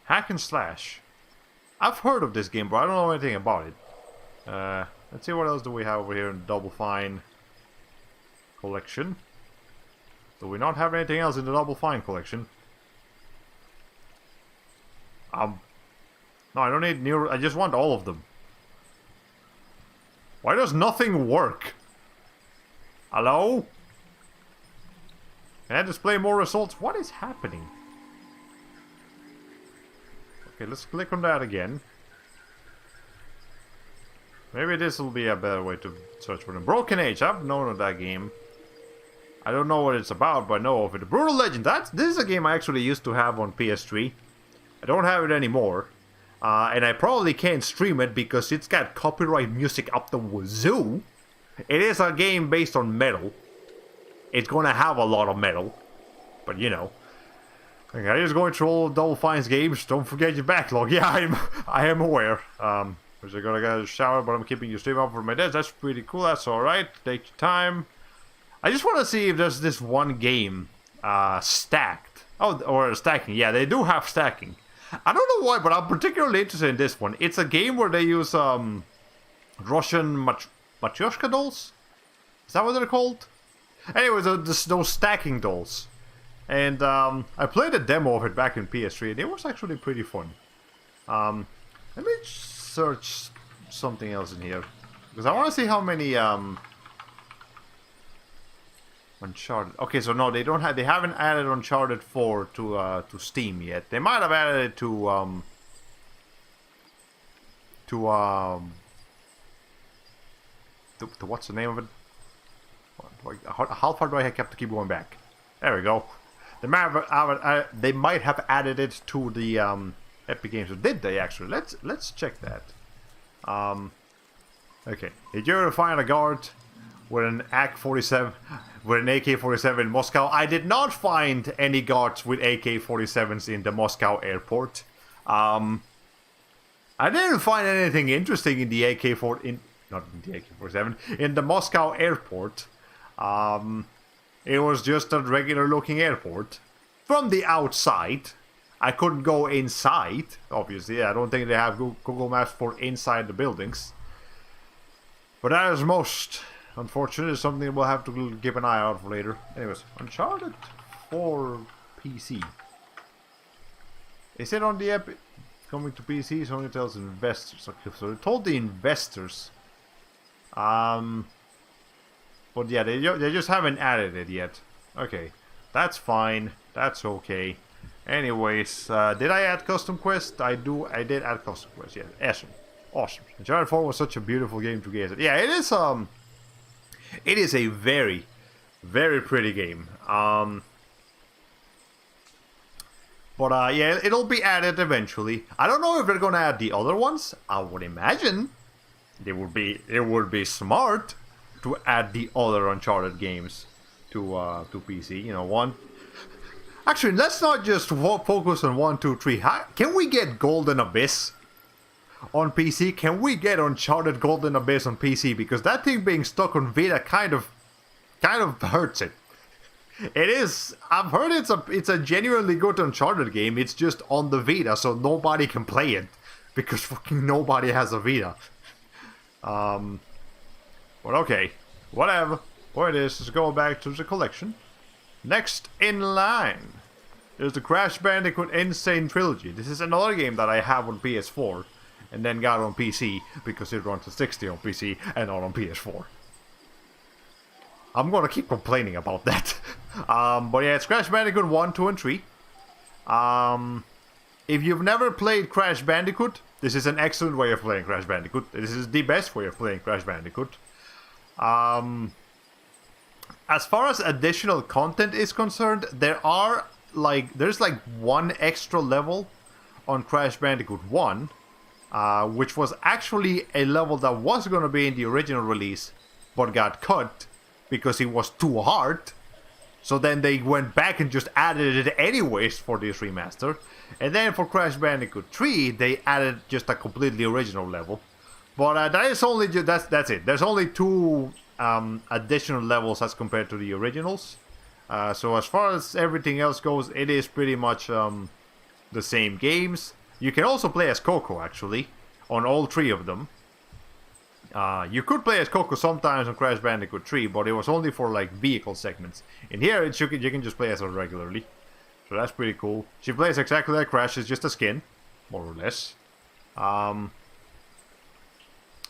Hack and Slash. I've heard of this game, but I don't know anything about it. Let's see what else do we have over here in the Double Fine collection. Do we not have anything else in the Double Fine collection? No, I don't need new... I just want all of them. Why does nothing work? Hello? Can I display more results? What is happening? Okay, let's click on that again. Maybe this will be a better way to search for them. Broken Age, I've known of that game. I don't know what it's about, but I know of it. Brutal Legend, this is a game I actually used to have on PS3. I don't have it anymore. And I probably can't stream it because it's got copyright music up the wazoo. It is a game based on metal. It's gonna have a lot of metal. But you know. Okay, I'm just going through all Double Fine's games. Don't forget your backlog. Yeah, I am aware. I'm gonna get a shower, but I'm keeping your stream up for my desk. That's pretty cool. That's alright. Take your time. I just want to see if there's this one game stacked. Oh, or stacking. Yeah, they do have stacking. I don't know why, but I'm particularly interested in this one. It's a game where they use Russian Matryoshka dolls? Is that what they're called? Anyways, those stacking dolls. And I played a demo of it back in PS3, and it was actually pretty fun. Let me search something else in here. Because I want to see how many Uncharted. Okay, so no, they don't have. They haven't added Uncharted 4 to Steam yet. They might have added it to what's the name of it? How far do I have to keep going back? There we go. They might have added it to the Epic Games. So did they actually? Let's check that. Okay. Did you ever find a guard with an AK-47 with an AK-47 in Moscow? I did not find any guards with AK-47s in the Moscow airport. I didn't find anything interesting in the AK-47 in the Moscow airport. It was just a regular looking airport from the outside. I couldn't go inside, obviously. I don't think they have Google Maps for inside the buildings. But that is most unfortunate. It's something we'll have to keep an eye out for later. Anyways, Uncharted 4 PC. Is it on the Epic? Coming to PC, so only tells investors. Okay, so they told the investors. But yeah, they just haven't added it yet. Okay, that's fine. That's okay. Anyways, did I add custom quest? I did add custom quest. Yeah, awesome. Uncharted 4 was such a beautiful game to get. Yeah, it is. It is a very, very pretty game. But yeah, it'll be added eventually. I don't know if they're gonna add the other ones. I would imagine it would be smart to add the other Uncharted games to PC. You know, one. Actually, let's not just focus on 1, 2, 3. Can we get Golden Abyss on PC? Can we get Uncharted Golden Abyss on PC? Because that thing being stuck on Vita kind of hurts it. It is. I've heard it's a genuinely good Uncharted game. It's just on the Vita, so nobody can play it because fucking nobody has a Vita. But okay, whatever. What it is go back to the collection. Next in line is the Crash Bandicoot Insane Trilogy. This is another game that I have on PS4 and then got on PC because it runs at 60 on PC and not on PS4. I'm gonna keep complaining about that. But yeah, it's Crash Bandicoot 1, 2, and 3. If you've never played Crash Bandicoot, this is an excellent way of playing Crash Bandicoot. This is the best way of playing Crash Bandicoot. As far as additional content is concerned, there's one extra level on Crash Bandicoot 1, which was actually a level that was going to be in the original release, but got cut because it was too hard. So then they went back and just added it anyways for this remaster. And then for Crash Bandicoot 3, they added just a completely original level. But that is only that's it. There's only 2 additional levels as compared to the originals. So as far as everything else goes, it is pretty much the same games. You can also play as Coco, actually, on all 3 of them. You could play as Coco sometimes on Crash Bandicoot 3, but it was only for like vehicle segments. In here, you can just play as her regularly. So that's pretty cool. She plays exactly like Crash, it's just a skin, more or less.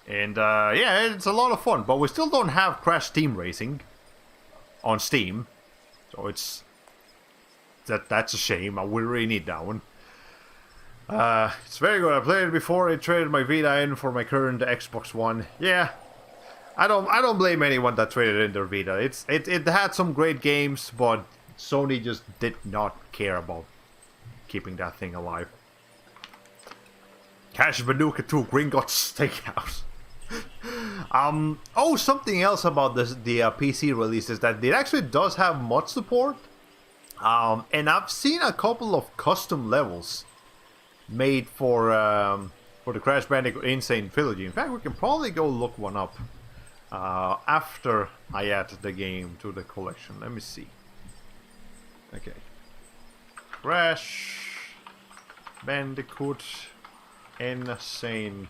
Yeah, it's a lot of fun, but we still don't have Crash Team Racing on Steam. So that's a shame. We really need that one. It's very good. I played it before. I traded my Vita in for my current Xbox One. Yeah, I don't blame anyone that traded in their Vita. It had some great games, but Sony just did not care about keeping that thing alive. Cash Banuka 2 Gringotts Steakhouse. Oh, something else about the PC release is that it actually does have mod support. And I've seen a couple of custom levels made for the Crash Bandicoot Insane Trilogy. In fact, we can probably go look one up after I add the game to the collection. Let me see. Okay. Crash Bandicoot Insane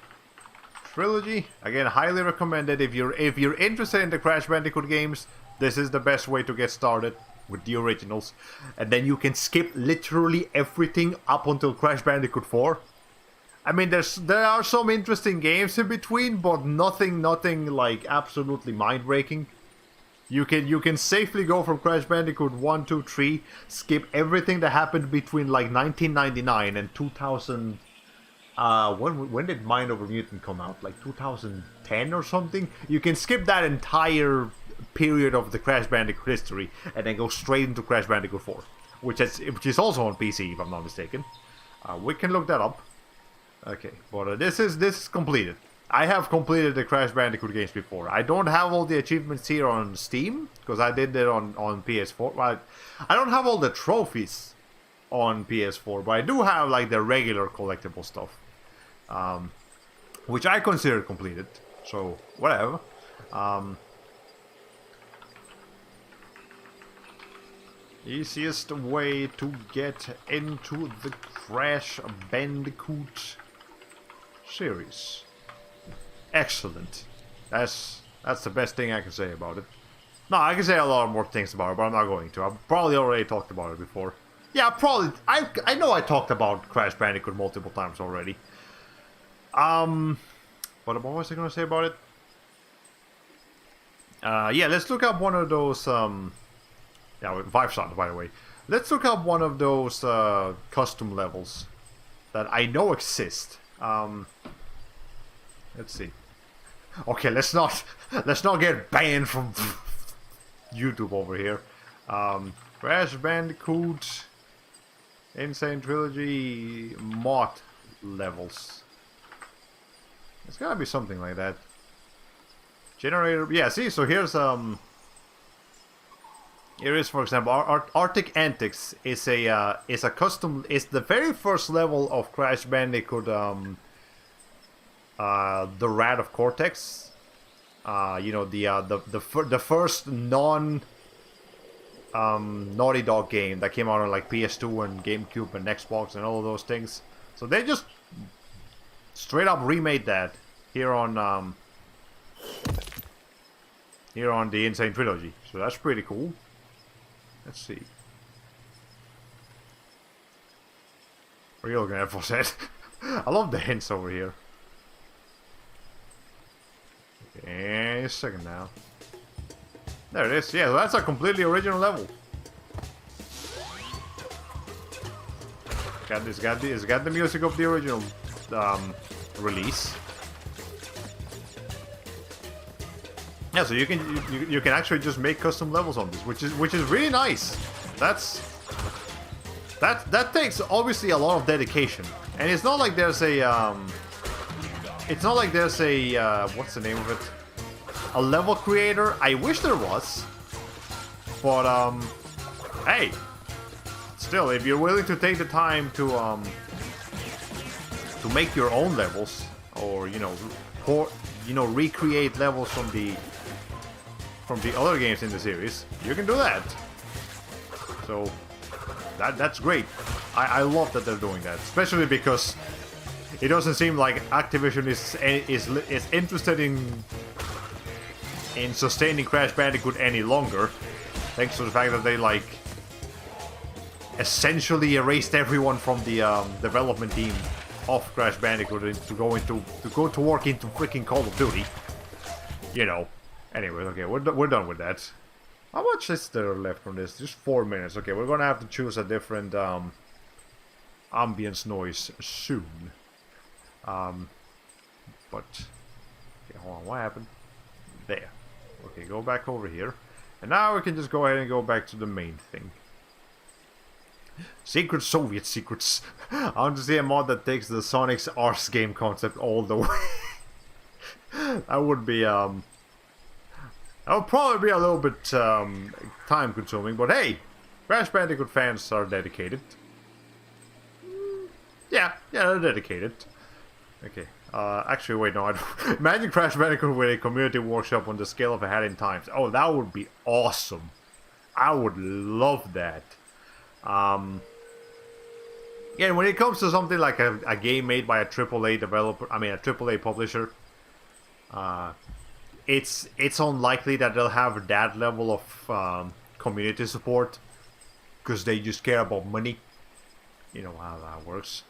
Trilogy. Again, highly recommended. If you're interested in the Crash Bandicoot games, this is the best way to get started with the originals. And then you can skip literally everything up until Crash Bandicoot 4. I mean, there are some interesting games in between, but nothing like absolutely mind-breaking. You can safely go from Crash Bandicoot 1, 2, 3, skip everything that happened between like 1999 and 2000. When did Mind Over Mutant come out? Like 2010 or something? You can skip that entire period of the Crash Bandicoot history and then go straight into Crash Bandicoot 4, which is also on PC if I'm not mistaken. We can look that up. Okay, but this is completed. I have completed the Crash Bandicoot games before. I don't have all the achievements here on Steam because I did it on PS4. But I don't have all the trophies on PS4, but I do have like the regular collectible stuff, which I consider completed. So whatever. Easiest way to get into the Crash Bandicoot series. Excellent. That's the best thing I can say about it. No, I can say a lot more things about it, but I'm not going to. I've probably already talked about it before. Yeah, probably. I know I talked about Crash Bandicoot multiple times already. But what was I going to say about it? Yeah, let's look up one of those. Yeah, 5 stars, by the way. Let's look up one of those custom levels that I know exist. Let's see. Okay, let's not get banned from YouTube over here. Crash Bandicoot Insane Trilogy mod levels. It's gotta be something like that. Generator. Yeah. See. So here's Here is, for example, Arctic Antics is a custom. It's the very first level of Crash Bandicoot. The Wrath of Cortex, you know, the first non Naughty Dog game that came out on like PS2 and GameCube and Xbox and all of those things. So they just straight up remade that here on the Insane Trilogy. So that's pretty cool. Let's see. What are you looking at for that? I love the hints over here. Okay, a second now. There it is. Yeah, that's a completely original level. It's got the music of the original release. Yeah, so you can actually just make custom levels on this, which is really nice. That takes obviously a lot of dedication, and it's not like there's a what's the name of it? A level creator. I wish there was, but hey, still, if you're willing to take the time to make your own levels, or recreate levels from the other games in the series, you can do that. So that's great. I love that they're doing that, especially because it doesn't seem like Activision is interested in sustaining Crash Bandicoot any longer, thanks to the fact that they like essentially erased everyone from the development team of Crash Bandicoot to go to work into freaking Call of Duty. You know. Anyway, okay, we're done with that. How much is there left from this? Just 4 minutes. Okay, we're gonna have to choose a different ambience noise soon. But okay, hold on. What happened? There. Okay, go back over here, and now we can just go ahead and go back to the main thing. Secret Soviet secrets. I want to see a mod that takes the Sonic's Arse game concept all the way. That would be that would probably be a little bit time consuming, but hey, Crash Bandicoot fans are dedicated. Yeah, they're dedicated. Okay, actually wait, no, I don't. Imagine Crash Bandicoot with a community workshop on the scale of a hat in times. Oh, that would be awesome. I would love that. Yeah, when it comes to something like a game made by a AAA developer, I mean a AAA publisher, it's unlikely that they'll have that level of community support, because they just care about money. You know how that works.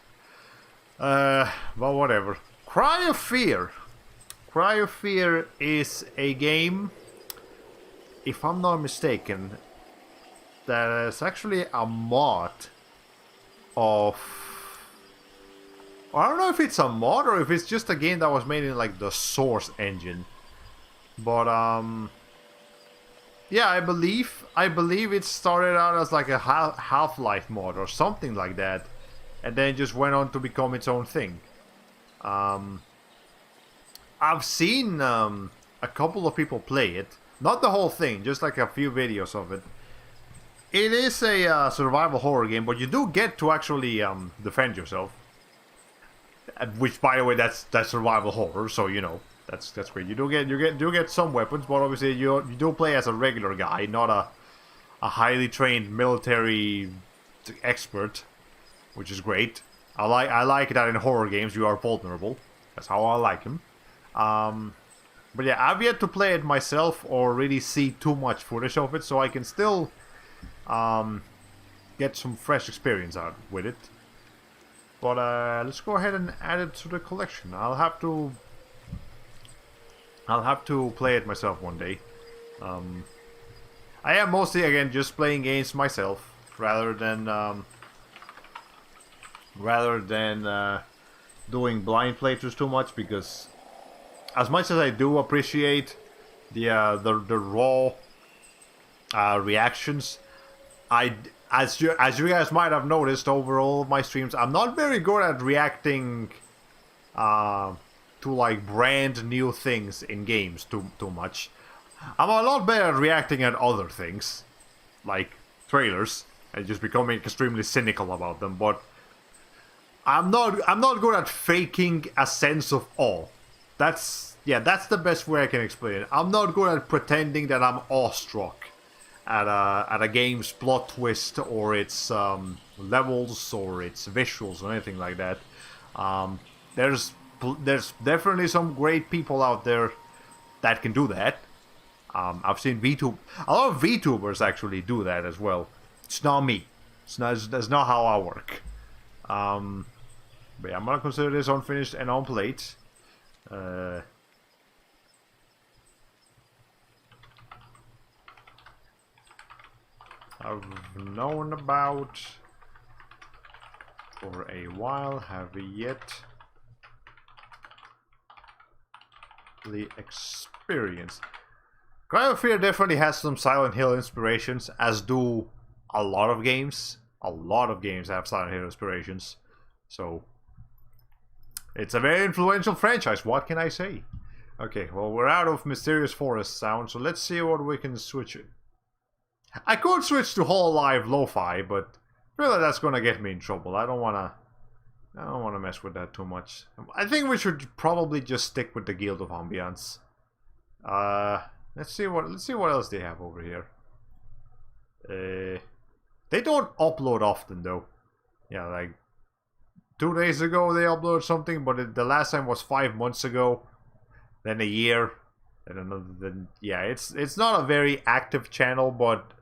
Well, whatever. Cry of Fear. Cry of Fear is a game, if I'm not mistaken, that is actually a mod of... I don't know if it's a mod or if it's just a game that was made in like the Source engine. But yeah, I believe it started out as like a Half-Life mod or something like that, and then just went on to become its own thing. I've seen a couple of people play it, not the whole thing, just like a few videos of it. It is a survival horror game, but you do get to actually defend yourself. Which, by the way, that's survival horror, so you know that's great. You do get some weapons, but obviously you do play as a regular guy, not a highly trained military expert, which is great. I like that in horror games you are vulnerable. That's how I like them. But yeah, I've yet to play it myself or really see too much footage of it, so I can still get some fresh experience out with it. But let's go ahead and add it to the collection. I'll have to play it myself one day. I am mostly, again, just playing games myself rather than doing blind playthroughs too much, because as much as I do appreciate the raw reactions, as you guys might have noticed over all of my streams, I'm not very good at reacting to like brand new things in games too much. I'm a lot better at reacting at other things, like trailers, and just becoming extremely cynical about them. But I'm not good at faking a sense of awe. That's the best way I can explain it. I'm not good at pretending that I'm awestruck at a game's plot twist or its levels or its visuals or anything like that. There's definitely some great people out there that can do that. I've seen a lot of VTubers actually do that as well. It's not me. That's not how I work. But yeah, I'm gonna consider this unfinished and unplayed. I've known about for a while, have yet the experience. Cry of Fear definitely has some Silent Hill inspirations, as do a lot of games. A lot of games have Silent Hill inspirations. So, it's a very influential franchise, what can I say? Okay, well, we're out of Mysterious Forest sound, so let's see what we can switch it. I could switch to Hololive Lo-Fi, but I feel like that's gonna get me in trouble. I don't wanna mess with that too much. I think we should probably just stick with the Guild of Ambiance. Let's see what else they have over here. They don't upload often though. Yeah, like 2 days ago they uploaded something, but the last time was 5 months ago. Then a year. Yeah, it's not a very active channel, but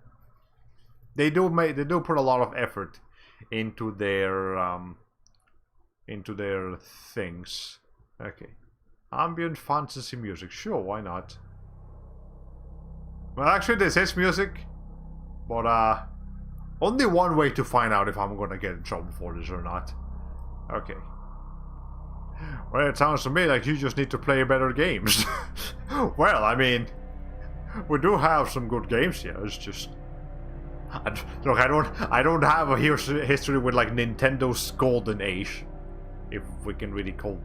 they do put a lot of effort into their things. Okay, ambient fantasy music. Sure, why not? Well, actually, this is music, but only one way to find out if I'm gonna get in trouble for this or not. Okay. Well, it sounds to me like you just need to play better games. Well, I mean, we do have some good games here. It's just, look, I don't have a history with like Nintendo's golden age, if we can really call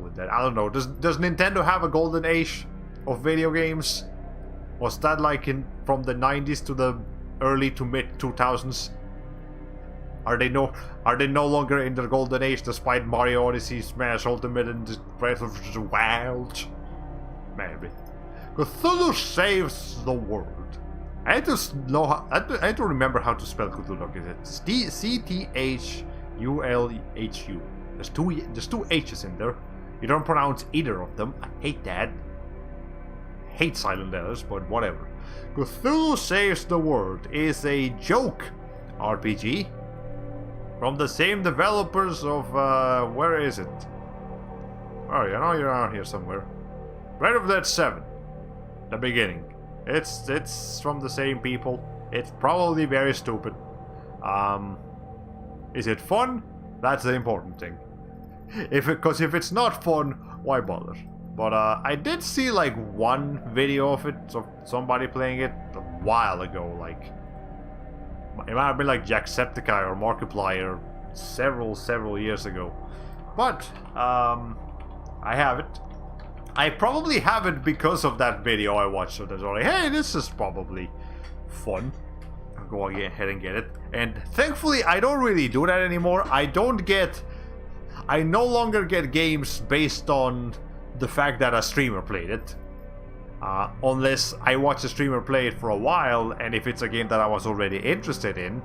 it that. I don't know. Does Nintendo have a golden age of video games? Was that like from the 90s to the early to mid 2000s? Are they no longer in their golden age despite Mario Odyssey, Smash Ultimate, and Breath of the Wild? Maybe. Cthulhu saves the world. I had to remember how to spell Cthulhu. It's C-T-H-U-L-H-U. There's two H's in there. You don't pronounce either of them. I hate that. Hate silent letters, but whatever. Cthulhu Saves the World is a joke RPG From the same developers of, where is it? Oh, you know you're around here somewhere. Red of Dead 7. The beginning. It's from the same people. It's probably very stupid. Is it fun? That's the important thing. Because if it's not fun, why bother? But I did see like one video of it, of somebody playing it a while ago. Like it might have been like Jacksepticeye or Markiplier several years ago. But I have it. I probably have it because of that video I watched. So there's like, hey, this is probably fun. I'll go ahead and get it. And thankfully, I don't really do that anymore. I no longer get games based on the fact that a streamer played it. Unless I watch a streamer play it for a while, and if it's a game that I was already interested in,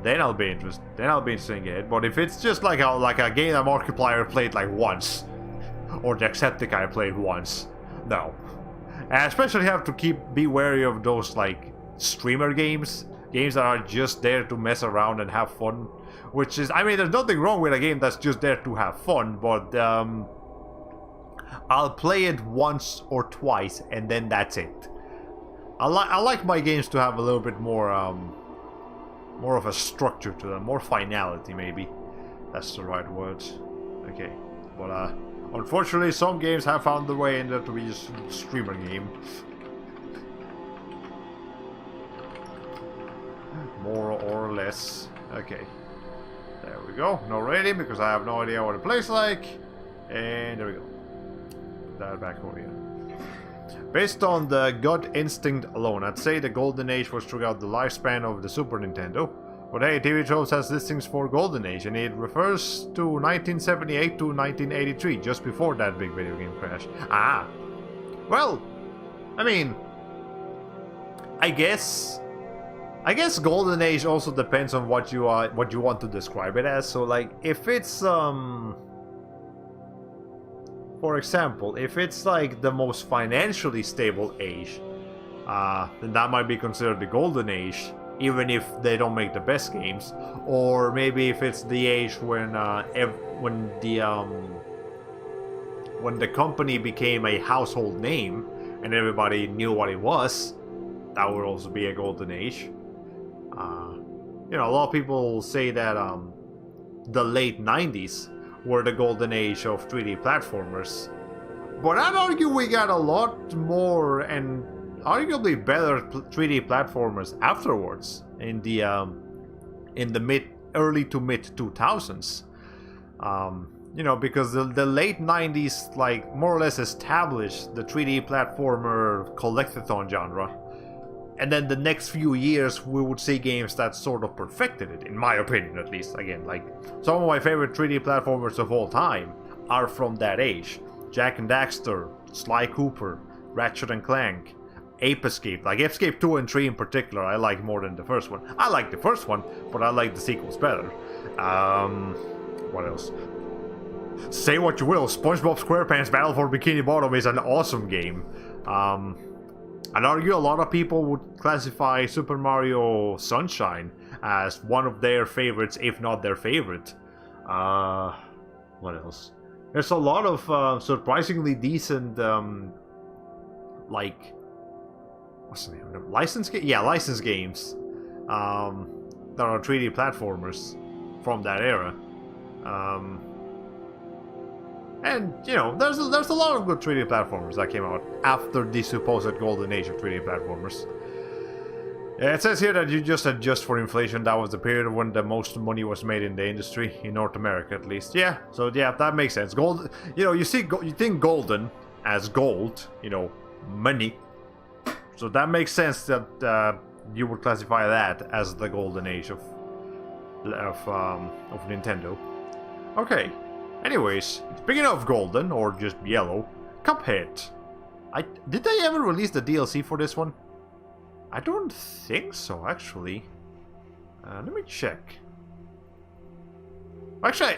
then I'll be interested. Then I'll be interested in it. But if it's just like a game that Markiplier played like once, or Jacksepticeye played once, no. And especially have to be wary of those like streamer games that are just there to mess around and have fun. Which is, I mean, there's nothing wrong with a game that's just there to have fun, but I'll play it once or twice, and then that's it. I like my games to have a little bit more of a structure to them, more finality, maybe. That's the right word. Okay, but unfortunately, some games have found their way in there to be just a streamer game. More or less. Okay. There we go. No rating because I have no idea what it plays like. And there we go. Put that back over here. Based on the gut instinct alone, I'd say the Golden Age was throughout the lifespan of the Super Nintendo. But hey, TV Tropes has listings for Golden Age, and it refers to 1978 to 1983, just before that big video game crash. Ah! Well, I mean, I guess Golden Age also depends on what you want to describe it as. So like if it's for example, if it's like the most financially stable age, then that might be considered the Golden Age, even if they don't make the best games. Or maybe if it's the age when the company became a household name and everybody knew what it was, that would also be a Golden Age. You know, a lot of people say that the late 90s were the golden age of 3D platformers. But I'd argue we got a lot more and arguably better 3D platformers afterwards in the early to mid 2000s. You know, because the late 90s like more or less established the 3D platformer collectathon genre. And then the next few years, we would see games that sort of perfected it, in my opinion at least. Again, like, some of my favorite 3D platformers of all time are from that age. Jak and Daxter, Sly Cooper, Ratchet and Clank, Ape Escape. Like, Escape 2 and 3 in particular, I like more than the first one. I like the first one, but I like the sequels better. What else? Say what you will, SpongeBob SquarePants Battle for Bikini Bottom is an awesome game. I'd argue a lot of people would classify Super Mario Sunshine as one of their favorites, if not their favorite. What else? There's a lot of surprisingly decent, like, what's the name? License games? Yeah, license games that are 3D platformers from that era. And, you know, there's a lot of good 3D platformers that came out after the supposed golden age of 3D platformers. It says here that you just adjust for inflation. That was the period when the most money was made in the industry, in North America at least. Yeah, so yeah, that makes sense. Gold, you know, you think golden as gold, you know, money. So that makes sense that you would classify that as the golden age of Nintendo. Okay. Anyways, speaking of golden, or just yellow, Cuphead. Did they ever release the DLC for this one? I don't think so, actually. Let me check. Actually,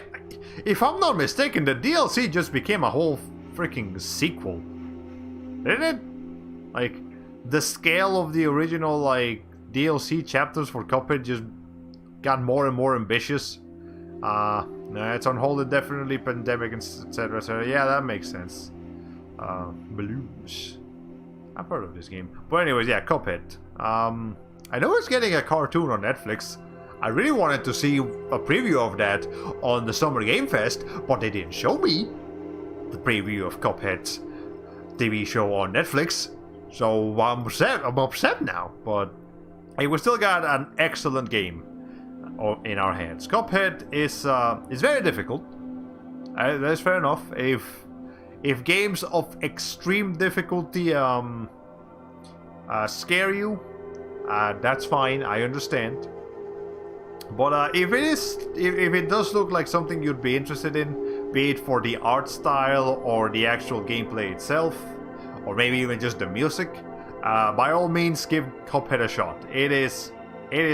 if I'm not mistaken, the DLC just became a whole freaking sequel. Didn't it? Like, the scale of the original, like, DLC chapters for Cuphead just got more and more ambitious. It's on hold indefinitely, pandemic, etc. So yeah, that makes sense. Blues. I've heard of this game. But anyways, yeah, Cuphead. I know it's getting a cartoon on Netflix. I really wanted to see a preview of that on the Summer Game Fest, but they didn't show me the preview of Cuphead's TV show on Netflix. So I'm upset now, but hey, we still got an excellent game in our hands. Cuphead is very difficult. That's fair enough. If games of extreme difficulty scare you, that's fine. I understand. But if it does look like something you'd be interested in, be it for the art style or the actual gameplay itself, or maybe even just the music, by all means give Cuphead a shot. It is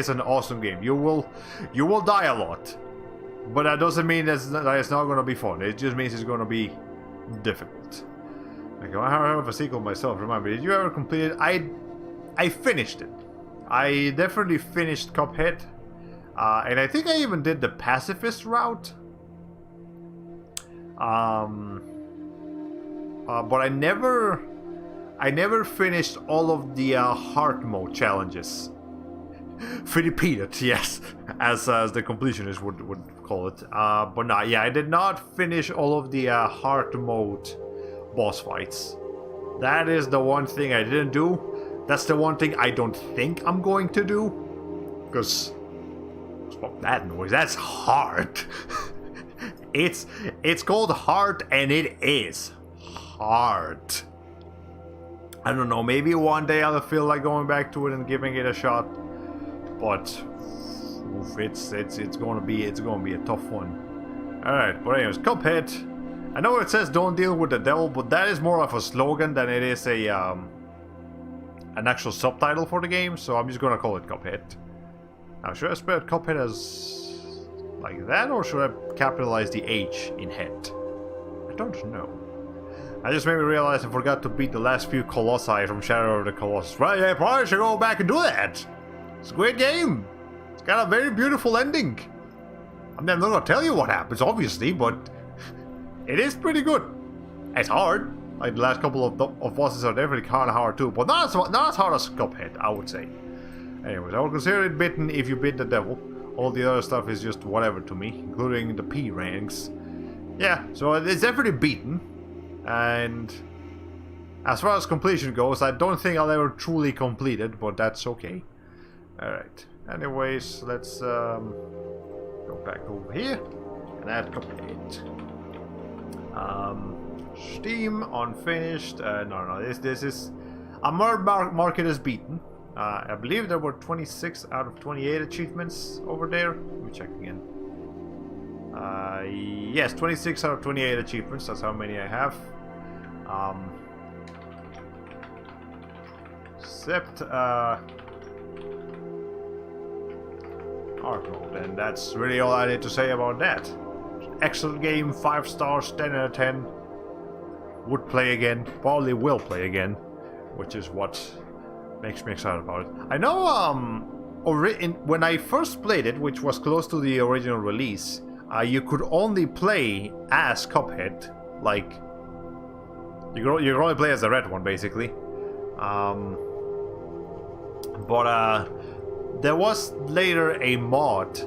an awesome game. You will die a lot, but that doesn't mean that it's not going to be fun. It just means it's going to be difficult. Okay, I have a sequel myself. Remind me, did you ever complete it? I finished it. I definitely finished Cuphead. And I think I even did the pacifist route. But I never finished all of the hard mode challenges. Repeated, yes, as the completionist would call it. But no, yeah, I did not finish all of the hard mode boss fights. That is the one thing I didn't do. That's the one thing I don't think I'm going to do. Because fuck that noise. That's hard. It's called hard, and it is hard. I don't know. Maybe one day I'll feel like going back to it and giving it a shot. But it's gonna be a tough one. All right. But anyways, Cuphead. I know it says don't deal with the devil, but that is more of a slogan than it is an actual subtitle for the game. So I'm just gonna call it Cuphead. Now, should I spell Cuphead as like that, or should I capitalize the H in head? I don't know. I just made me realize I forgot to beat the last few Colossi from Shadow of the Colossus. Right, I probably should go back and do that. It's a great game. It's got a very beautiful ending. I'm not gonna tell you what happens, obviously, but it is pretty good. It's hard. Like the last couple of bosses are definitely kind of hard too, but not as hard as Cuphead, I would say. Anyways, I would consider it bitten if you beat the devil. All the other stuff is just whatever to me, including the P ranks. Yeah, so it's definitely beaten. And as far as completion goes, I don't think I'll ever truly complete it, but that's okay. Alright, anyways, let's go back over here and add Cuphead. Steam, unfinished. No, this is... I'm mark it as beaten. I believe there were 26 out of 28 achievements over there. Let me check again. Yes, 26 out of 28 achievements. That's how many I have. Except hard mode, and that's really all I need to say about that. Excellent game, 5 stars, 10 out of 10. Would play again, probably will play again, which is what makes me excited about it. I know when I first played it, which was close to the original release, you could only play as Cuphead. Like, you could only play as the red one, basically. But there was later a mod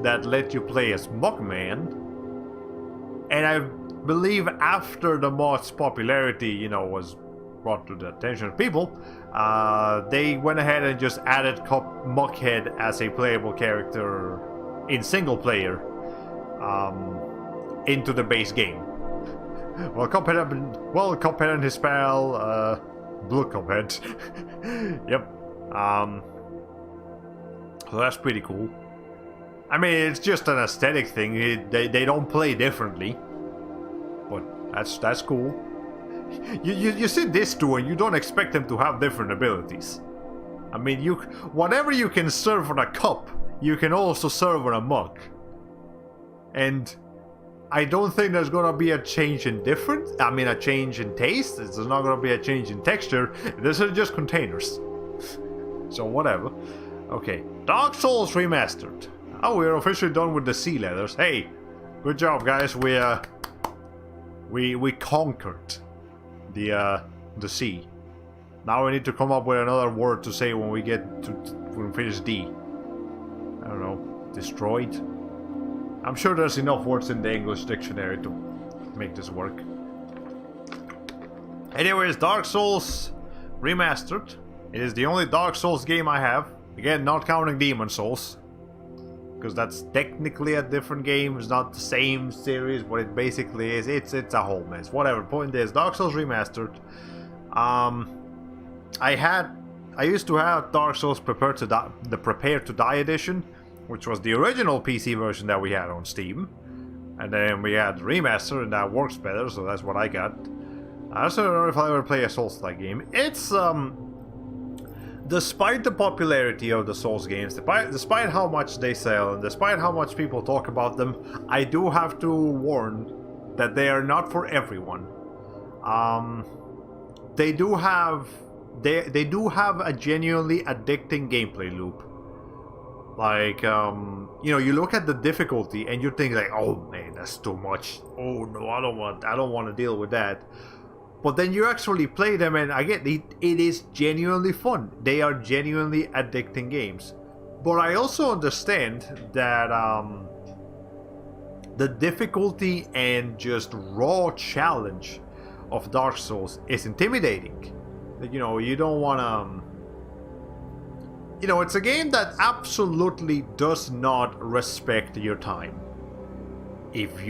that let you play as Mugman. And I believe after the mod's popularity, was brought to the attention of people, they went ahead and just added Mughead as a playable character in single player into the base game. Well, Cuphead and his pal, Blue Cuphead. Yep. So that's pretty cool. I mean, it's just an aesthetic thing. They don't play differently, but that's cool. You see this two and you don't expect them to have different abilities. I mean, whatever you can serve on a cup, you can also serve on a mug. And I don't think there's gonna be a change in a change in taste. There's not gonna be a change in texture. These are just containers. So whatever. Okay, Dark Souls Remastered. Oh, we're officially done with the sea letters. Hey, good job, guys. We conquered the sea. Now we need to come up with another word to say when we get to when we finish D. I don't know. Destroyed. I'm sure there's enough words in the English dictionary to make this work. Anyways, Dark Souls Remastered. It is the only Dark Souls game I have. Again, not counting Demon Souls. Because that's technically a different game. It's not the same series, but it basically is. It's a whole mess. Whatever. Point is, Dark Souls Remastered. I used to have Dark Souls Prepare to Die edition, which was the original PC version that we had on Steam. And then we had Remaster, and that works better, so that's what I got. I also don't know if I'll ever play a Souls-like game. It's, despite the popularity of the Souls games, despite how much they sell, and despite how much people talk about them, I do have to warn that they are not for everyone. They do have a genuinely addicting gameplay loop. Like, you know, you look at the difficulty and you think like, oh man, that's too much. Oh no, I don't want to deal with that. But then you actually play them, and again, it is genuinely fun. They are genuinely addicting games. But I also understand that the difficulty and just raw challenge of Dark Souls is intimidating. You know, you don't want to... You know, it's a game that absolutely does not respect your time. If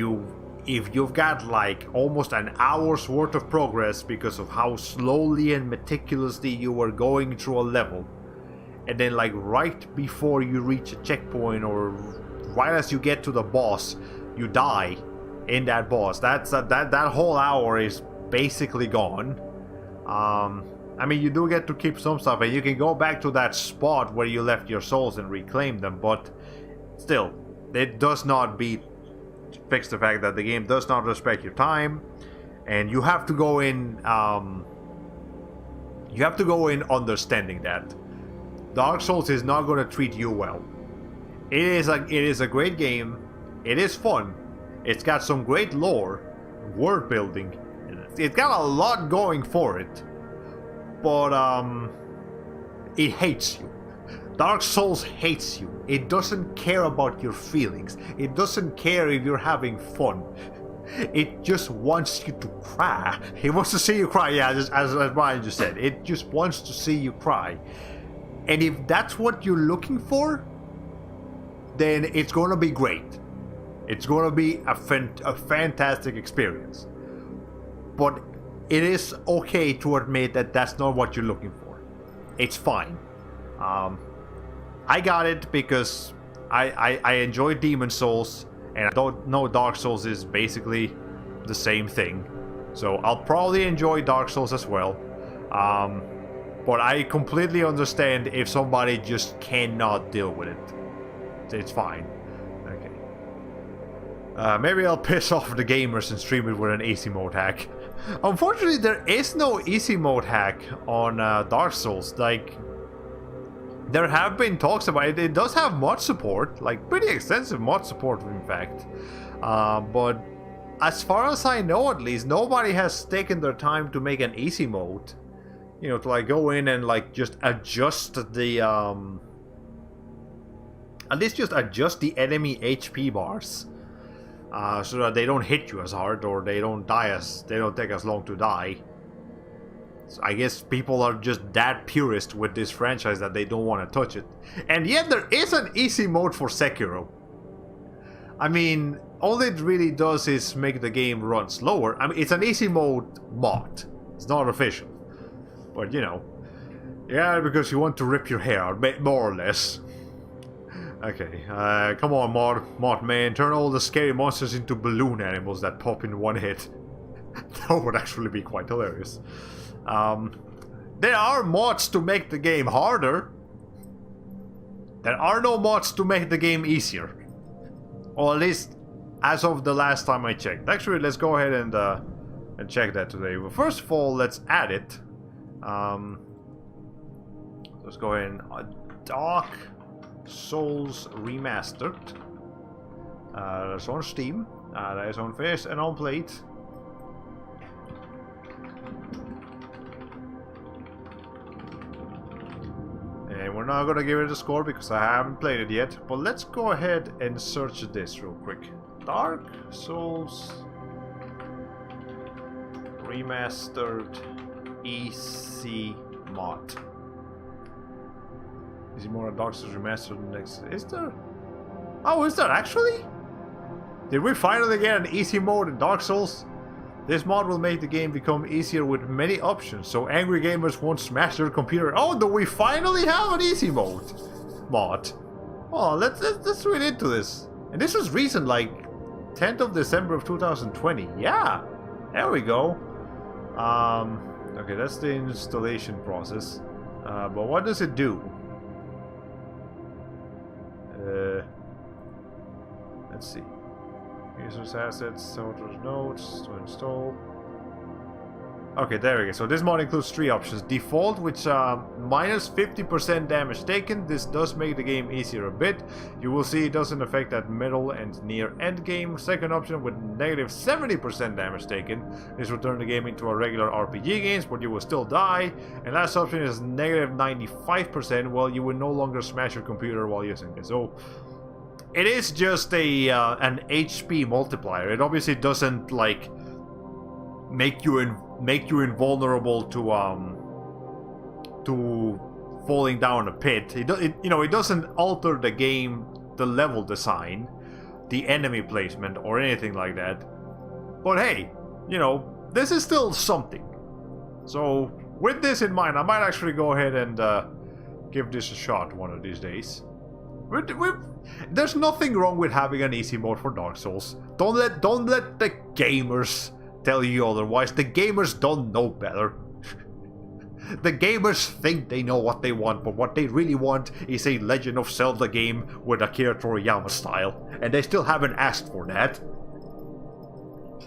you've got like almost an hour's worth of progress because of how slowly and meticulously you were going through a level, and then like right before you reach a checkpoint or right as you get to the boss, you die in that boss, that whole hour is basically gone. I mean, you do get to keep some stuff, and you can go back to that spot where you left your souls and reclaim them, but still, it does not fix the fact that the game does not respect your time, and you have to go in understanding that Dark Souls is not going to treat you well. It is a great game. It is fun. It's got some great lore, world building. It's got a lot going for it, but it hates you. Dark Souls hates you. It doesn't care about your feelings. It doesn't care if you're having fun. It just wants you to cry. It wants to see you cry, yeah, as Brian just said. It just wants to see you cry. And if that's what you're looking for, then it's going to be great. It's going to be a fantastic experience. But it is okay to admit that that's not what you're looking for. It's fine. I got it because I enjoy Demon Souls, and I don't know Dark Souls is basically the same thing. So I'll probably enjoy Dark Souls as well. But I completely understand if somebody just cannot deal with it. It's fine. Okay. Maybe I'll piss off the gamers and stream it with an easy mode hack. Unfortunately, there is no easy mode hack on Dark Souls. Like, there have been talks about it. It does have mod support, like pretty extensive mod support, in fact. But as far as I know, at least, nobody has taken their time to make an easy mode. You know, to like go in and like just adjust the at least just adjust the enemy HP bars, so that they don't hit you as hard, or they don't take as long to die. So I guess people are just that purist with this franchise that they don't want to touch it. And yet there is an easy mode for Sekiro. I mean, all it really does is make the game run slower. I mean, it's an easy mode mod. It's not official. But, you know. Yeah, because you want to rip your hair out, more or less. Okay, come on, mod man. Turn all the scary monsters into balloon animals that pop in one hit. That would actually be quite hilarious. There are mods to make the game harder. There are no mods to make the game easier. Or at least as of the last time I checked. Actually, let's go ahead and check that today. Well, first of all, let's add it. Let's go ahead and dock. Souls Remastered. That's on Steam. That is on Face and on Plate. And we're not gonna give it a score because I haven't played it yet. But let's go ahead and search this real quick. Dark Souls Remastered EC mod. Is it more a Dark Souls Remastered next? Is there? Oh, is there actually? Did we finally get an easy mode in Dark Souls? This mod will make the game become easier with many options, so angry gamers won't smash their computer. Oh, do we finally have an easy mod? Oh, let's read into this. And this was recent, like 10th of December of 2020. Yeah, there we go. Okay, that's the installation process. But what does it do? Let's see. Users assets, authors notes to install. Okay, there we go. So this mod includes 3 options. Default, which minus 50% damage taken. This does make the game easier a bit. You will see it doesn't affect that middle and near end game. Second option with negative 70% damage taken. This will turn the game into a regular RPG game, but you will still die. And last option is negative 95%. Well, you will no longer smash your computer while using this. So it is just a an HP multiplier. It obviously doesn't like make you invulnerable to falling down a pit. It doesn't alter the game, the level design, the enemy placement, or anything like that. But hey, this is still something. So with this in mind, I might actually go ahead and give this a shot one of these days. There's nothing wrong with having an easy mode for Dark Souls. Don't let the gamers tell you otherwise. The gamers don't know better. The gamers think they know what they want, but what they really want is a Legend of Zelda game with Akira Toriyama style, and they still haven't asked for that.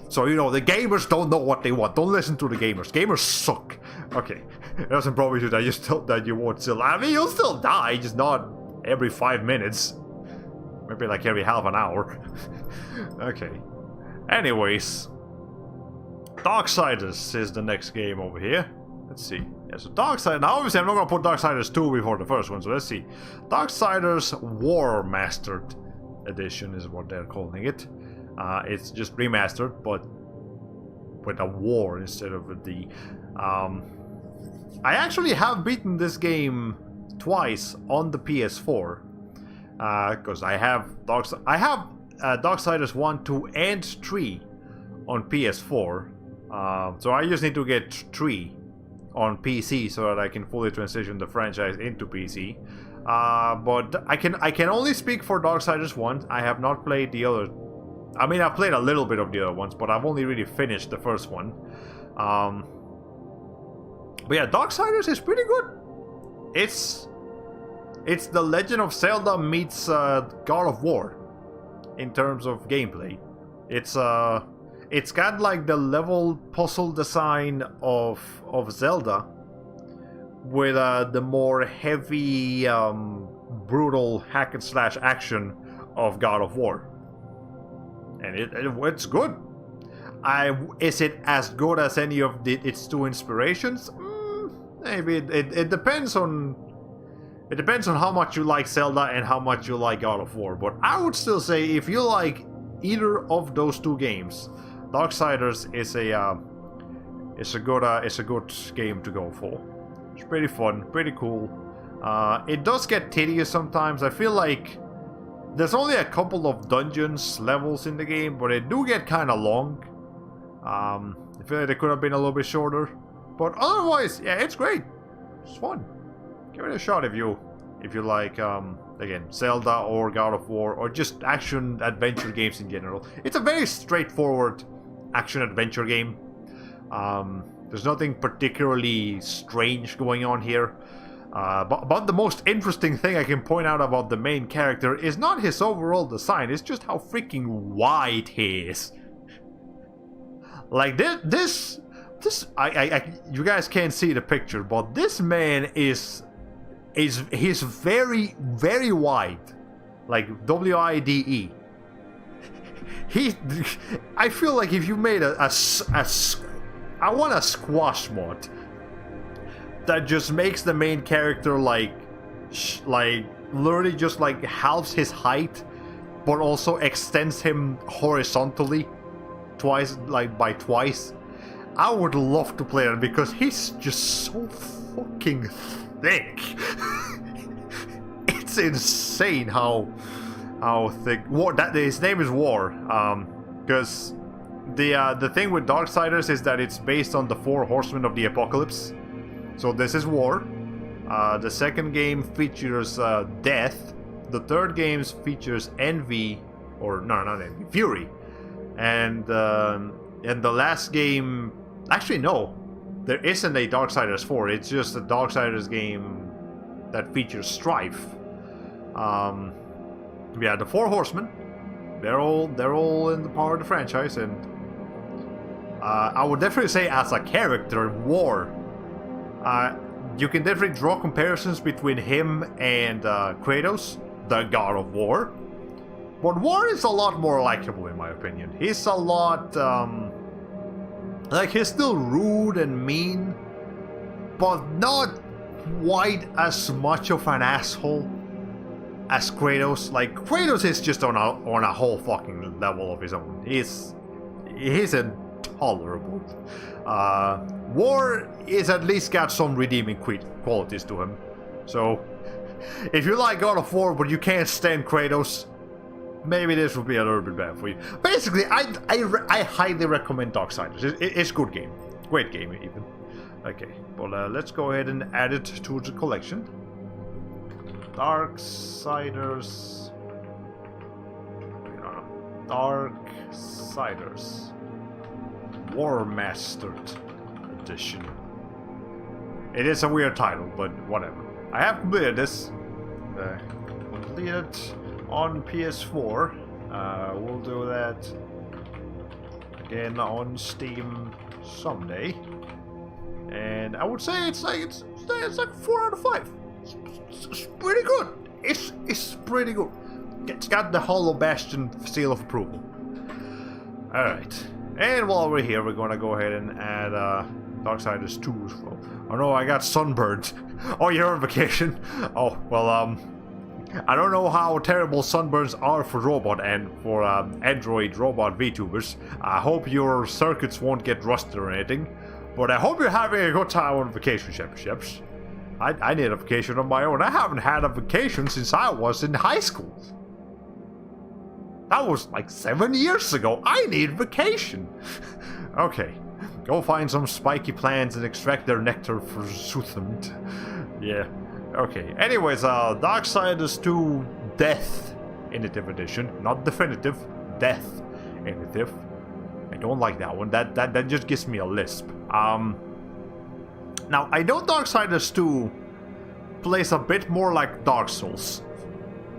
So the gamers don't know what they want. Don't listen to the gamers. Gamers suck. Okay, it doesn't promise you that you won't still. I mean, you'll still die, just not every 5 minutes. Maybe like every half an hour. Okay. Anyways. Darksiders is the next game over here. Let's see. Yeah, so Darksiders. Now obviously I'm not gonna put Darksiders 2 before the first one, so let's see. Darksiders War Mastered Edition is what they're calling it. It's just remastered, but with a war instead of a D. I actually have beaten this game twice on the PS4, because I have Darksiders 1, 2, and 3 on PS4. So I just need to get 3 on PC so that I can fully transition the franchise into PC. But I can only speak for Darksiders 1. I have not played the other. I mean, I've played a little bit of the other ones, but I've only really finished the first one. But yeah, Darksiders is pretty good. It's the Legend of Zelda meets God of War in terms of gameplay. It's got like the level puzzle design of Zelda with the more heavy, brutal hack and slash action of God of War, and it's good. Is it as good as any of its 2 inspirations? Maybe it depends on. It depends on how much you like Zelda and how much you like God of War. But I would still say if you like either of those 2 games, Darksiders is a good game to go for. It's pretty fun, pretty cool. It does get tedious sometimes. I feel like there's only a couple of dungeons levels in the game, but they do get kind of long. I feel like they could have been a little bit shorter, but otherwise, yeah, it's great. It's fun. Give it a shot if you like, again, Zelda or God of War or just action-adventure games in general. It's a very straightforward action-adventure game. There's nothing particularly strange going on here. But the most interesting thing I can point out about the main character is not his overall design, it's just how freaking wide he is. Like, you guys can't see the picture, but this man is he's very, very wide. Like WIDE. I feel like if you made I want a squash mod that just makes the main character like literally just like halves his height, but also extends him horizontally twice, like by twice. I would love to play it because he's just so fucking thick. It's insane how thick. His name is War. Because the thing with Darksiders is that it's based on the 4 Horsemen of the Apocalypse. So this is War. The second game features Death. The third game features Envy, or no, not Envy, Fury. And the last game, actually no, there isn't a Darksiders 4. It's just a Darksiders game that features Strife. Yeah, the 4 Horsemen. They're all in the part of the franchise, and I would definitely say as a character, War. You can definitely draw comparisons between him and Kratos, the God of War. But War is a lot more likable in my opinion. He's a lot, like he's still rude and mean, but not quite as much of an asshole as Kratos. Like Kratos is just on a whole fucking level of his own. He's intolerable. War is at least got some redeeming qualities to him. So if you like God of War but you can't stand Kratos, maybe this would be a little bit bad for you. Basically, I highly recommend Darksiders. It's a good game, great game even. Okay, well let's go ahead and add it to the collection. Darksiders. Darksiders. War Mastered Edition. It is a weird title, but whatever. I have completed this. Completed on PS4. We'll do that again on Steam someday. And I would say it's like 4 out of 5. It's pretty good. It's pretty good. It's got the Hollow Bastion seal of approval. Alright. And while we're here, we're gonna go ahead and add Darksiders 2 as well. Oh no, I got sunburned. Oh, you're on vacation? Oh, well, I don't know how terrible sunburns are for Android robot VTubers. I hope your circuits won't get rusted or anything. But I hope you're having a good time on vacation, Sheps. I need a vacation on my own. I haven't had a vacation since I was in high school. That was like 7 years ago. I need vacation. Okay, go find some spiky plants and extract their nectar for Soothland. Yeah, okay. Anyways, Darksiders 2 Death Definitive Edition. Not Definitive, Death Definitive. I don't like that one. That just gives me a lisp. Now, I know Darksiders 2 plays a bit more like Dark Souls.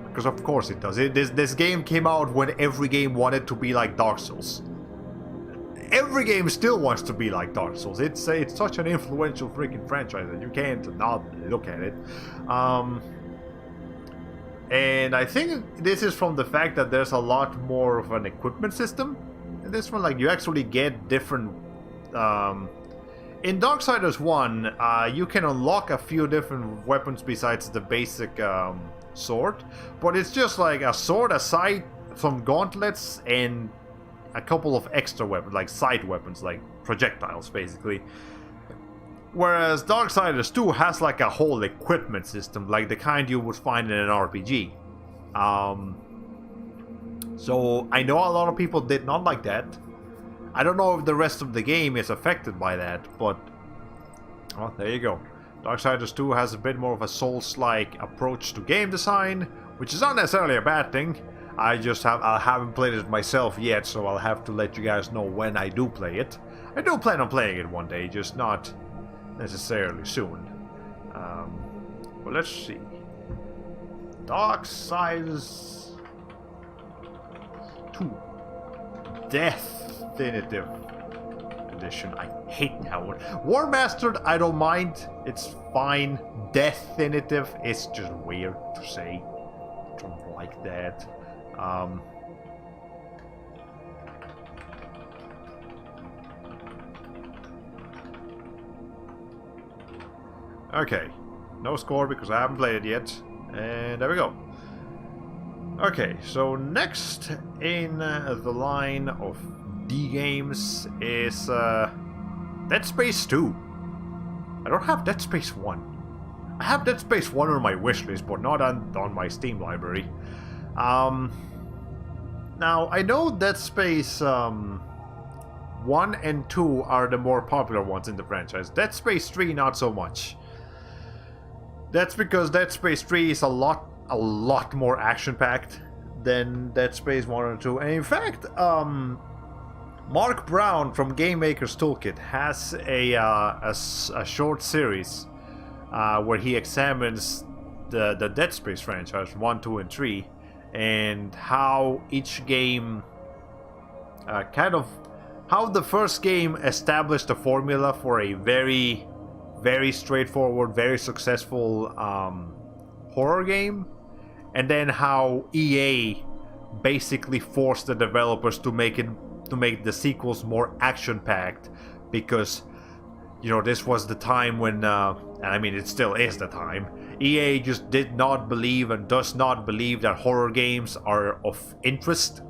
Because of course it does. This game came out when every game wanted to be like Dark Souls. Every game still wants to be like Dark Souls. It's such an influential freaking franchise that you can't not look at it. And I think this is from the fact that there's a lot more of an equipment system. In this one, like, you actually get different... in Darksiders 1, you can unlock a few different weapons besides the basic sword. But it's just like a sword, a scythe, some gauntlets, and a couple of extra weapons, like side weapons, like projectiles, basically. Whereas Darksiders 2 has like a whole equipment system, like the kind you would find in an RPG. So I know a lot of people did not like that. I don't know if the rest of the game is affected by that, but well, there you go. Darksiders 2 has a bit more of a Souls-like approach to game design, which is not necessarily a bad thing. I haven't played it myself yet, so I'll have to let you guys know when I do play it. I do plan on playing it one day, just not necessarily soon. Well, let's see. Darksiders 2 Definitive edition. I hate that one. War Mastered, I don't mind. It's fine. Definitive, it's just weird to say. Don't like that. Okay, no score because I haven't played it yet. And there we go. Okay, so next in the line of D games is Dead Space 2. I don't have Dead Space 1. I have Dead Space 1 on my wishlist, but not on my Steam library. Now, I know Dead Space 1 and 2 are the more popular ones in the franchise. Dead Space 3, not so much. That's because Dead Space 3 is a lot more action-packed than Dead Space 1 and 2. And in fact, Mark Brown from Game Maker's Toolkit has a short series where he examines the Dead Space franchise 1, 2, and 3, and how each game how the first game established a formula for a very, very straightforward, very successful horror game, and then how EA basically forced the developers to make the sequels more action-packed, because this was the time when and I mean it still is the time, EA just did not believe and does not believe that horror games are of interest.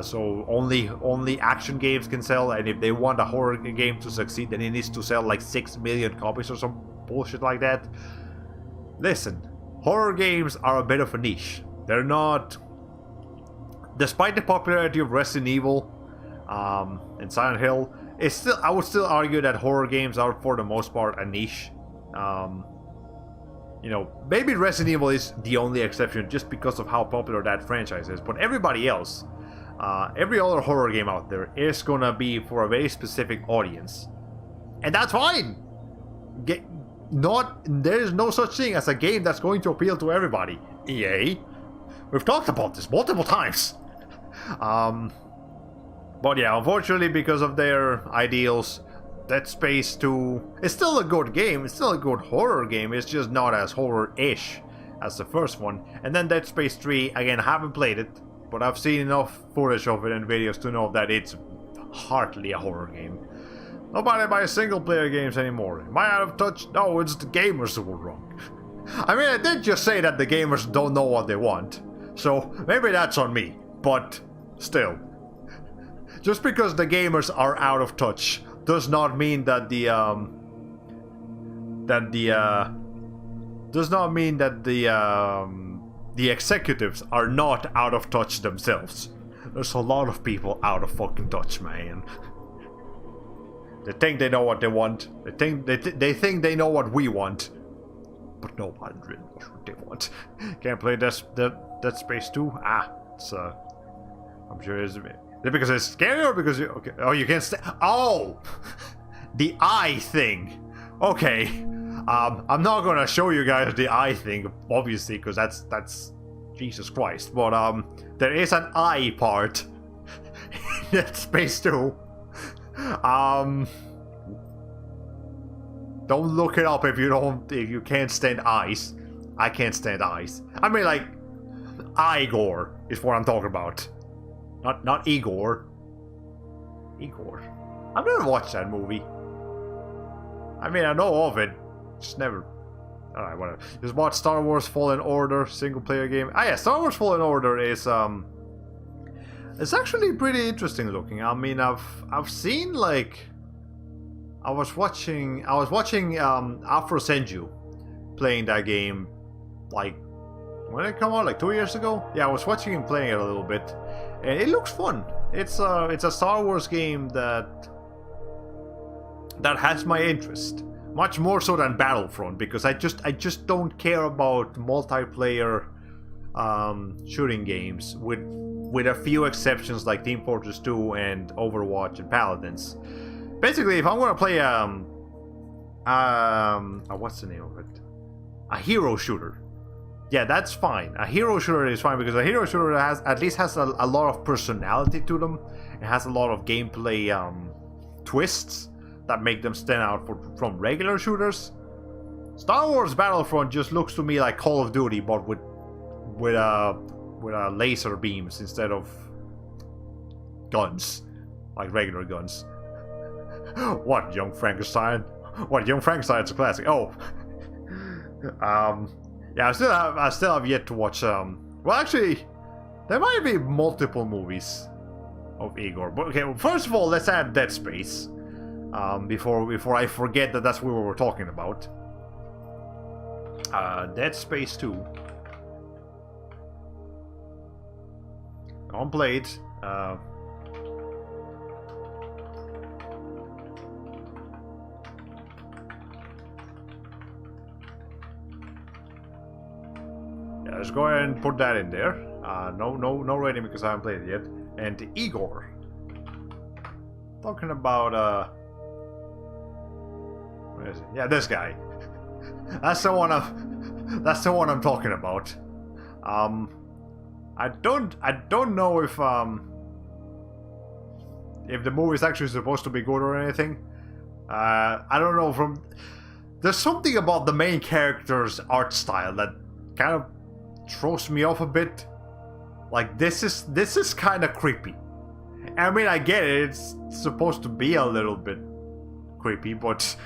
So only action games can sell, and if they want a horror game to succeed, then it needs to sell like 6 million copies or some bullshit like that. Listen, horror games are a bit of a niche. They're not... Despite the popularity of Resident Evil and Silent Hill, I would still argue that horror games are for the most part a niche. Maybe Resident Evil is the only exception just because of how popular that franchise is, but everybody else... every other horror game out there is gonna be for a very specific audience, and that's fine. There is no such thing as a game that's going to appeal to everybody. EA, we've talked about this multiple times. But yeah, unfortunately, because of their ideals, Dead Space 2 is still a good game. It's still a good horror game. It's just not as horror-ish as the first one. And then Dead Space 3, again, I haven't played it, but I've seen enough footage of it and videos to know that it's hardly a horror game. Nobody buys single-player games anymore. Am I out of touch? No, it's the gamers who were wrong. I mean, I did just say that the gamers don't know what they want, so maybe that's on me, but still. Just because the gamers are out of touch does not mean that the executives are not out of touch themselves. There's a lot of people out of fucking touch, man. They think they know what they want. They think they know what we want, but nobody really knows what they want. Can't play Dead Space 2? It's I'm sure it's because it's scary, or because you can't stay. Oh, the eye thing. Okay, I'm not gonna show you guys the eye thing, obviously, because that's Jesus Christ. But there is an eye part in Dead Space 2. Don't look it up if you can't stand eyes. I can't stand eyes. I mean, like, eye gore is what I'm talking about. Not Igor. Igor. I've never watched that movie. I mean, I know of it. Just never. Alright, whatever. Just watch Star Wars Fallen Order, single player game. Yeah, Star Wars Fallen Order is it's actually pretty interesting looking. I mean, I've seen, like, I was watching Afro Senju playing that game, like, when did it come out? Like 2 years ago? Yeah, I was watching him playing it a little bit, and it looks fun. It's a Star Wars game that has my interest, much more so than Battlefront, because I just don't care about multiplayer shooting games, with a few exceptions like Team Fortress 2 and Overwatch and Paladins. Basically, if I'm gonna play what's the name of it? A hero shooter. Yeah, that's fine. A hero shooter is fine, because a hero shooter at least has a lot of personality to them. It has a lot of gameplay twists that make them stand out from regular shooters. Star Wars Battlefront just looks to me like Call of Duty, but with laser beams instead of guns, like regular guns. What, Young Frankenstein? What, Young Frankenstein's a classic? Oh, yeah, I still have yet to watch. Well, actually, there might be multiple movies of Igor. But okay, well, first of all, let's add Dead Space. Before I forget that that's what we were talking about. Dead Space 2. Unplayed. Yeah, let's go ahead and put that in there. No rating because I haven't played it yet. And Igor. Talking about where is it? Yeah, this guy. That's the one I'm talking about. I don't know if the movie is actually supposed to be good or anything. I don't know. There's something about the main character's art style that kind of throws me off a bit. Like this is kind of creepy. I mean, I get it. It's supposed to be a little bit creepy, but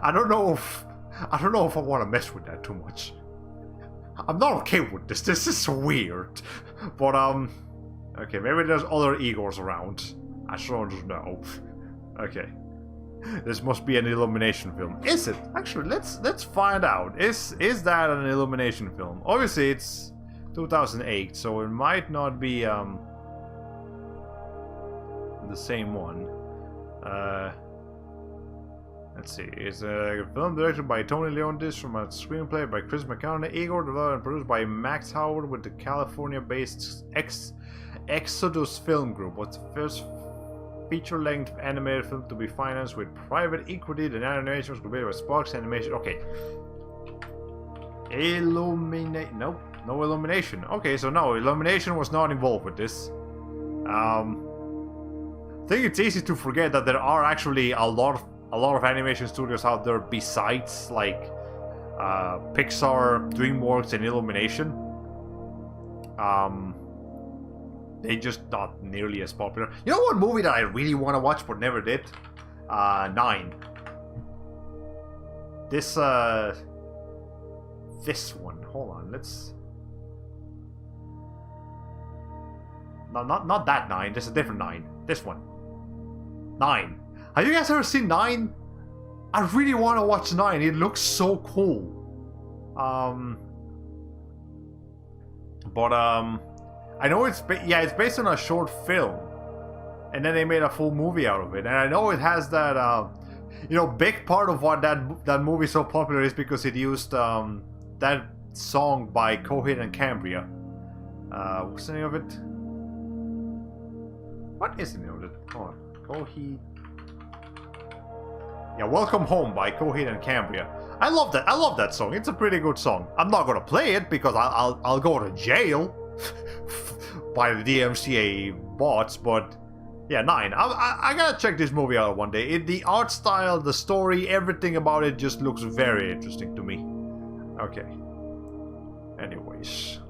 I don't know if I want to mess with that too much. I'm not okay with this. This is weird. But okay, maybe there's other Igors around. I sure don't know. Okay. This must be an Illumination film. Is it? Actually, let's find out. Is that an Illumination film? Obviously, it's 2008, so it might not be the same one. Let's see. It's a film directed by Tony Leontis from a screenplay by Chris McCartney. Igor, developed and produced by Max Howard with the California-based Exodus Film Group. Was the first feature-length animated film to be financed with private equity. The animation was created by Sparks Animation. Okay. No Illumination. Okay, so no, Illumination was not involved with this. I think it's easy to forget that there are actually a lot of animation studios out there besides like Pixar, DreamWorks, and Illumination. They just not nearly as popular. You know what movie that I really want to watch but never did? 9. This one. Hold on, let's. No, not that 9. This is a different 9. This one. 9. Have you guys ever seen 9? I really want to watch 9. It looks so cool. I know it's based on a short film, and then they made a full movie out of it. And I know it has that big part of what that movie is so popular is because it used that song by Coheed and Cambria. What's the name of it? What is the name of it? Hold on. Coheed. Yeah, Welcome Home by Coheed and Cambria. I love that song. It's a pretty good song. I'm not gonna play it because I'll go to jail by the DMCA bots, but yeah, 9. I gotta check this movie out one day. The art style, the story, everything about it just looks very interesting to me. Okay. Anyways.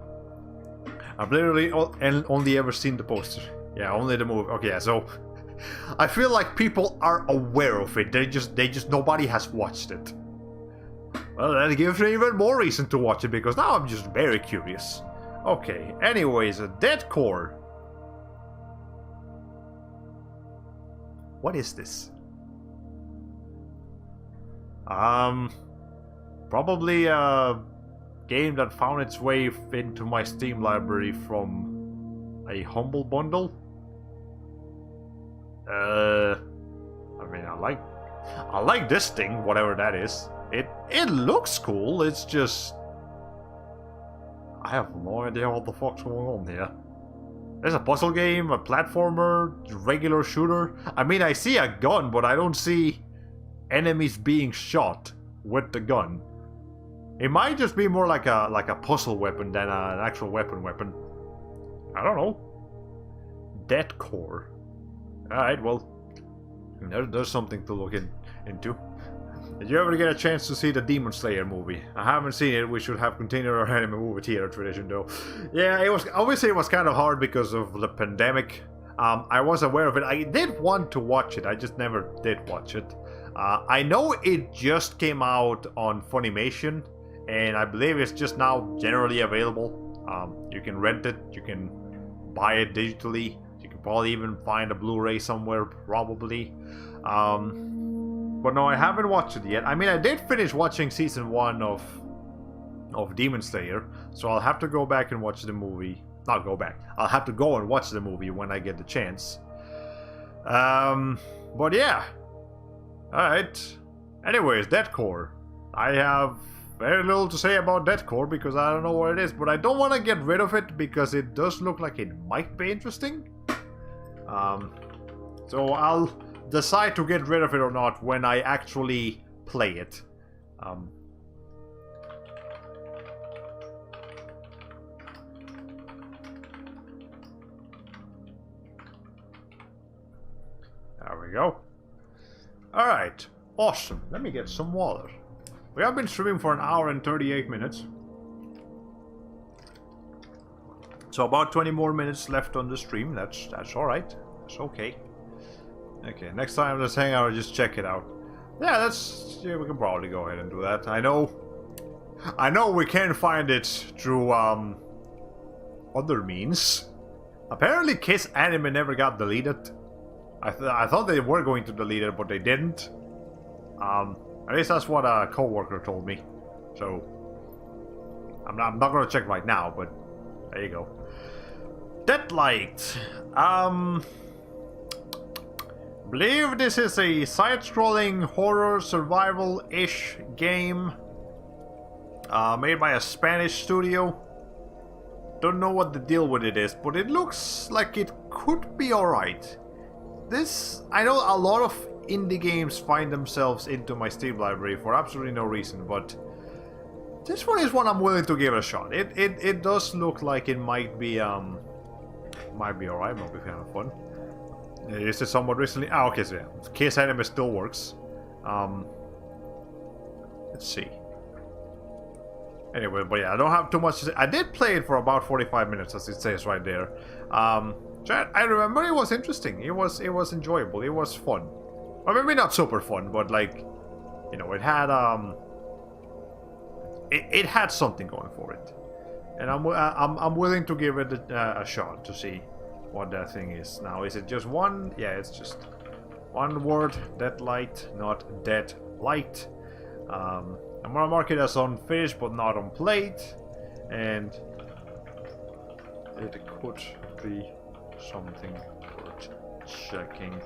I've literally only ever seen the poster. Yeah, only the movie. Okay, yeah, so I feel like people are aware of it. They just nobody has watched it. Well, that gives me even more reason to watch it because now I'm just very curious. Okay, anyways, a Dead Core. What is this? Probably a game that found its way into my Steam library from a Humble Bundle. I mean, I like this thing, whatever that is. It looks cool. It's just I have no idea what the fuck's going on here. There's a puzzle game, a platformer, regular shooter. I mean, I see a gun, but I don't see enemies being shot with the gun. It might just be more like a puzzle weapon than an actual weapon. I don't know. Dead Core. Alright, well, There's something to look into. Did you ever get a chance to see the Demon Slayer movie? I haven't seen it. We should have continued our anime movie theater tradition, though. Yeah, it was obviously it was kind of hard because of the pandemic. I was aware of it. I did want to watch it. I just never did watch it. I know it just came out on Funimation, and I believe it's just now generally available. You can rent it. You can buy it digitally. You can probably even find a Blu-ray somewhere, probably. But no, I haven't watched it yet. I mean, I did finish watching season 1 of Demon Slayer, so I'll have to go back and watch the movie. Not go back. I'll have to go and watch the movie when I get the chance. But yeah. Alright. Anyways, Deathcore. I have very little to say about Deathcore because I don't know what it is, but I don't want to get rid of it because it does look like it might be interesting. So I'll decide to get rid of it or not when I actually play it. There we go. Alright, awesome. Let me get some water. We have been streaming for an hour and 38 minutes. So about 20 more minutes left on the stream. That's alright. That's okay. Okay, next time let's hang out and just check it out. Yeah, we can probably go ahead and do that. I know we can find it through other means. Apparently Kiss Anime never got deleted. I thought they were going to delete it, but they didn't. At least that's what a coworker told me. So I'm not gonna check right now, but there you go. Deadlight. Believe this is a side-scrolling horror survival-ish game made by a Spanish studio. Don't know what the deal with it is, but it looks like it could be alright. I know a lot of indie games find themselves into my Steam library for absolutely no reason, but this one is one I'm willing to give it a shot. It does look like it might be alright, might be kind of fun. Is it somewhat recently? Ah, okay, so yeah. Case Anime still works. Let's see. Anyway, but yeah, I don't have too much to say. I did play it for about 45 minutes, as it says right there. I remember it was interesting. It was enjoyable. It was fun. Or maybe not super fun, but like, you know, it had it had something going for it, and I'm willing to give it a shot to see what that thing is. Now, is it just one? Yeah, it's just one word. Deadlight, not dead light. I'm gonna mark it as unfinished, but not on plate, and it could be something worth checking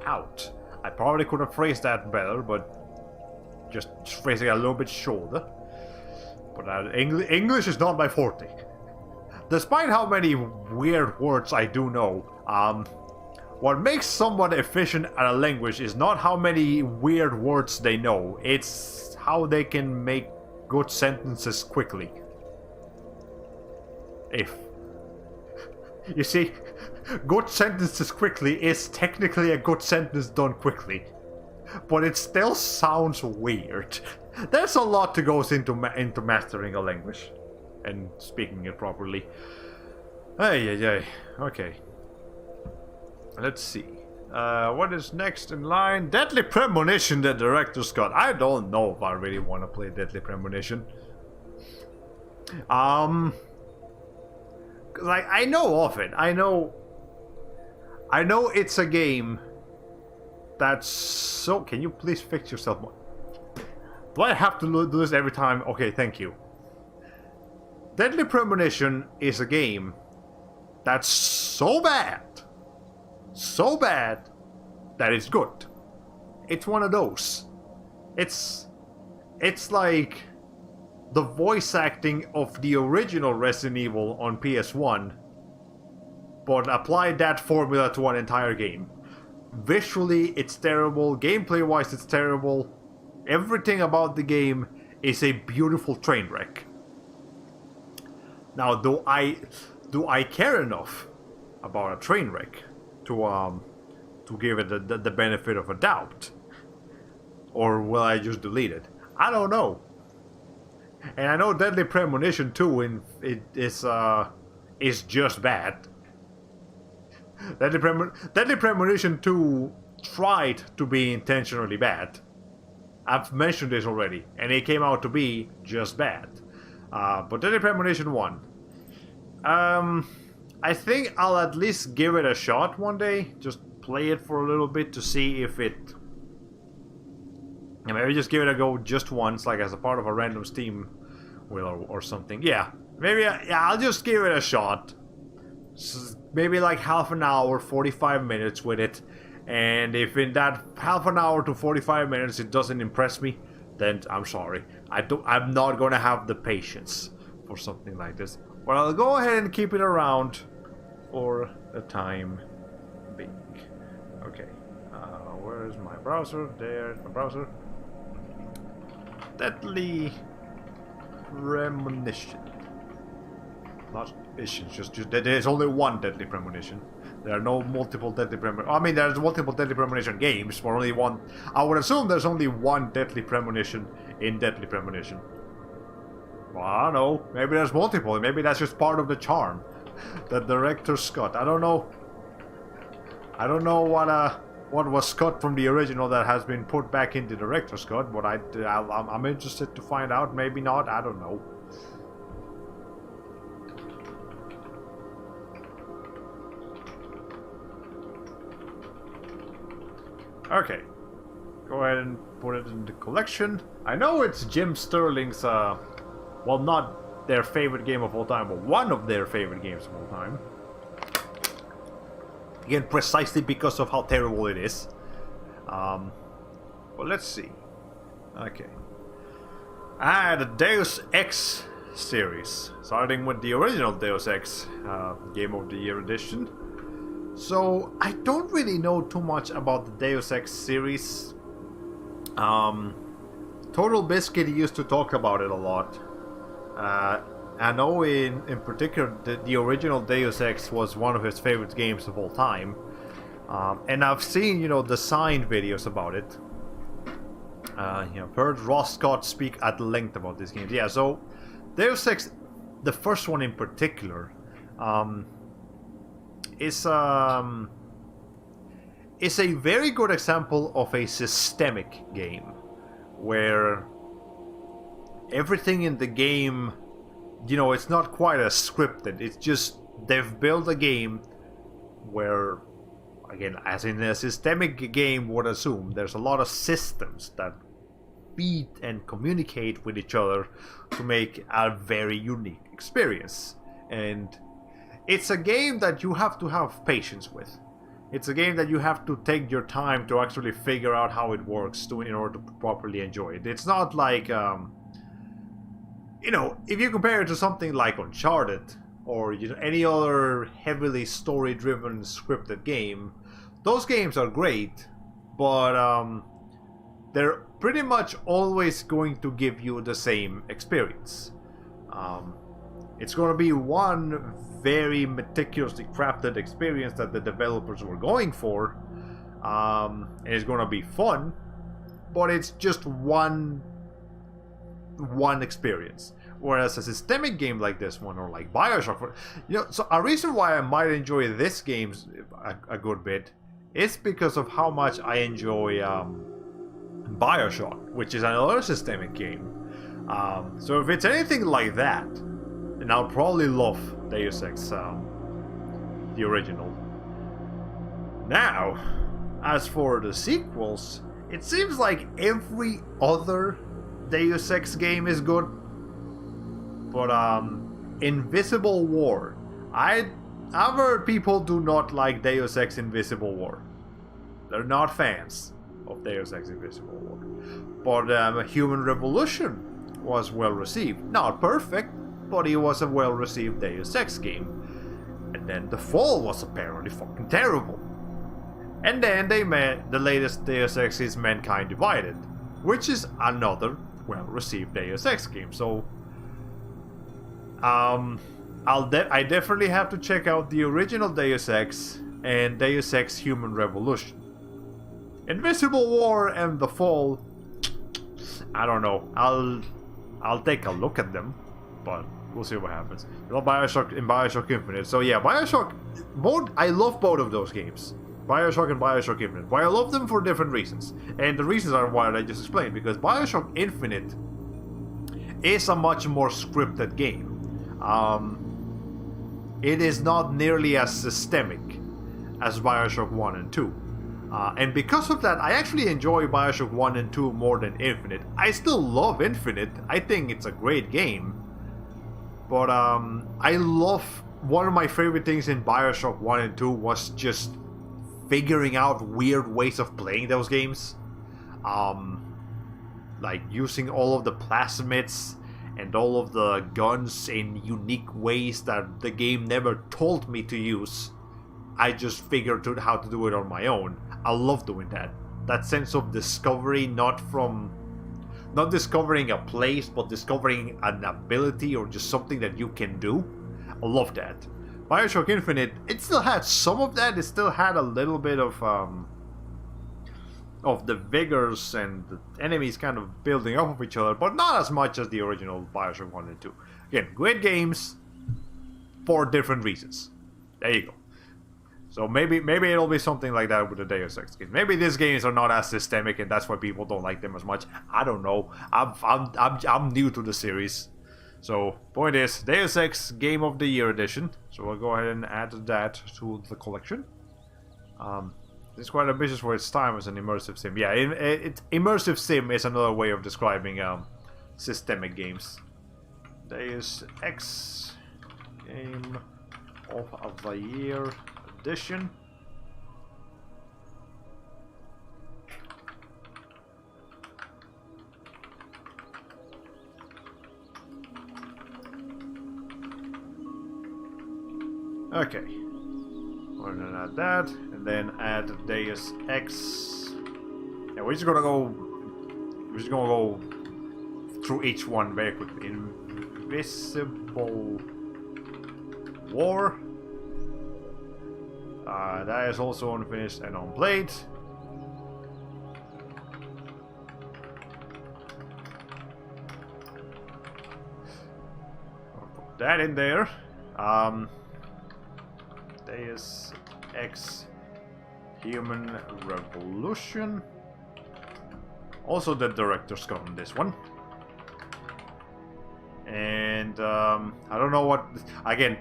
out. I probably could have phrased that better, but just phrasing it a little bit shorter. But English is not my forte. Despite how many weird words I do know, what makes someone efficient at a language is not how many weird words they know, it's how they can make good sentences quickly. You see, good sentences quickly is technically a good sentence done quickly, but it still sounds weird. There's a lot that goes into mastering a language and speaking it properly. Ay. Okay. Let's see. What is next in line? Deadly Premonition, the director's cut. I don't know if I really want to play Deadly Premonition. Like, I know of it. I know it's a game that's so... Can you please fix yourself more? Do I have to do this every time? Okay, thank you. Deadly Premonition is a game that's so bad that it's good. It's one of those. It's like the voice acting of the original Resident Evil on PS1, but apply that formula to an entire game. Visually, it's terrible. Gameplay-wise, it's terrible. Everything about the game is a beautiful train wreck. Now, do I care enough about a train wreck to to give it the benefit of a doubt? Or will I just delete it? I don't know. And I know Deadly Premonition 2 is just bad. Deadly Premonition 2 tried to be intentionally bad. I've mentioned this already, and it came out to be just bad. But Deadly Premonition 1. I think I'll at least give it a shot one day. Just play it for a little bit to see if it... And maybe just give it a go just once, like as a part of a random Steam wheel or something. Yeah, maybe I'll just give it a shot. Maybe like half an hour, 45 minutes with it. And if in that half an hour to 45 minutes it doesn't impress me, then I'm sorry. I'm not gonna have the patience for something like this. But I'll go ahead and keep it around for the time being. Okay, where's my browser? There's my browser. Deadly Premonition. Not missions, just there's only one Deadly Premonition. There are no multiple Deadly Premonition. I mean, there's multiple Deadly Premonition games, but only one. I would assume there's only one Deadly Premonition in Deadly Premonition. Well, I don't know. Maybe there's multiple. Maybe that's just part of the charm. The director's cut. I don't know. I don't know what was cut from the original that has been put back into the director's cut, but I'm interested to find out. Maybe not. I don't know. Okay, go ahead and put it in the collection. I know it's Jim Sterling's, well, not their favorite game of all time, but one of their favorite games of all time. Again, precisely because of how terrible it is. Well, let's see. Okay. The Deus Ex series, starting with the original Deus Ex Game of the Year edition. So, I don't really know too much about the Deus Ex series. Total Biscuit used to talk about it a lot. I know in particular the original Deus Ex was one of his favorite games of all time. And I've seen, the signed videos about it. I've heard Ross Scott speak at length about this game. Yeah, so Deus Ex, the first one in particular, is a very good example of a systemic game where everything in the game, it's not quite as scripted. It's just they've built a game where, again, as in a systemic game would assume, there's a lot of systems that feed and communicate with each other to make a very unique experience. And it's a game that you have to have patience with. It's a game that you have to take your time to actually figure out how it works in order to properly enjoy it. It's not like, if you compare it to something like Uncharted or any other heavily story-driven scripted game, those games are great, but they're pretty much always going to give you the same experience. It's going to be one very meticulously crafted experience that the developers were going for, and it's going to be fun, but it's just one experience. Whereas a systemic game like this one, or like Bioshock, so a reason why I might enjoy this game a good bit is because of how much I enjoy Bioshock, which is another systemic game. So if it's anything like that, then I'll probably love Deus Ex, the original. Now, as for the sequels, it seems like every other Deus Ex game is good. But Invisible War, I've heard people do not like Deus Ex Invisible War. They're not fans of Deus Ex Invisible War. But Human Revolution was well received. Not perfect, but it was a well received Deus Ex game. And then The Fall was apparently fucking terrible. And then the latest Deus Ex is Mankind Divided, which is another well received Deus Ex game. So I definitely have to check out the original Deus Ex and Deus Ex Human Revolution. Invisible War and The Fall, I don't know. I'll take a look at them, but we'll see what happens. You know, Bioshock and Bioshock Infinite. So yeah, Bioshock, both, I love both of those games. Bioshock and Bioshock Infinite. But I love them for different reasons. And the reasons are what I just explained. Because Bioshock Infinite is a much more scripted game. It is not nearly as systemic as Bioshock 1 and 2. And because of that, I actually enjoy Bioshock 1 and 2 more than Infinite. I still love Infinite. I think it's a great game. But I love... One of my favorite things in Bioshock 1 and 2 was just figuring out weird ways of playing those games. Like using all of the plasmids and all of the guns in unique ways that the game never told me to use. I just figured out how to do it on my own. I love doing that. That sense of discovery, not discovering a place, but discovering an ability or just something that you can do. I love that. Bioshock Infinite, it still had some of that. It still had a little bit of the vigors and the enemies kind of building up of each other, but not as much as the original Bioshock 1 and 2. Again, great games for different reasons. There you go. So maybe it'll be something like that with the Deus Ex games. Maybe these games are not as systemic, and that's why people don't like them as much. I don't know. I'm new to the series. So point is, Deus Ex Game of the Year edition. So we'll go ahead and add that to the collection. It's quite ambitious for its time as an immersive sim. Yeah, immersive sim is another way of describing systemic games. Deus Ex Game of the Year edition. Okay. We're gonna add that, and then add Deus Ex. Yeah, we're just gonna go through each one very quickly. Invisible War. That is also unfinished and unplayed. I'll put that in there. Deus Ex Human Revolution. Also the director's cut on this one. And I don't know what... Again,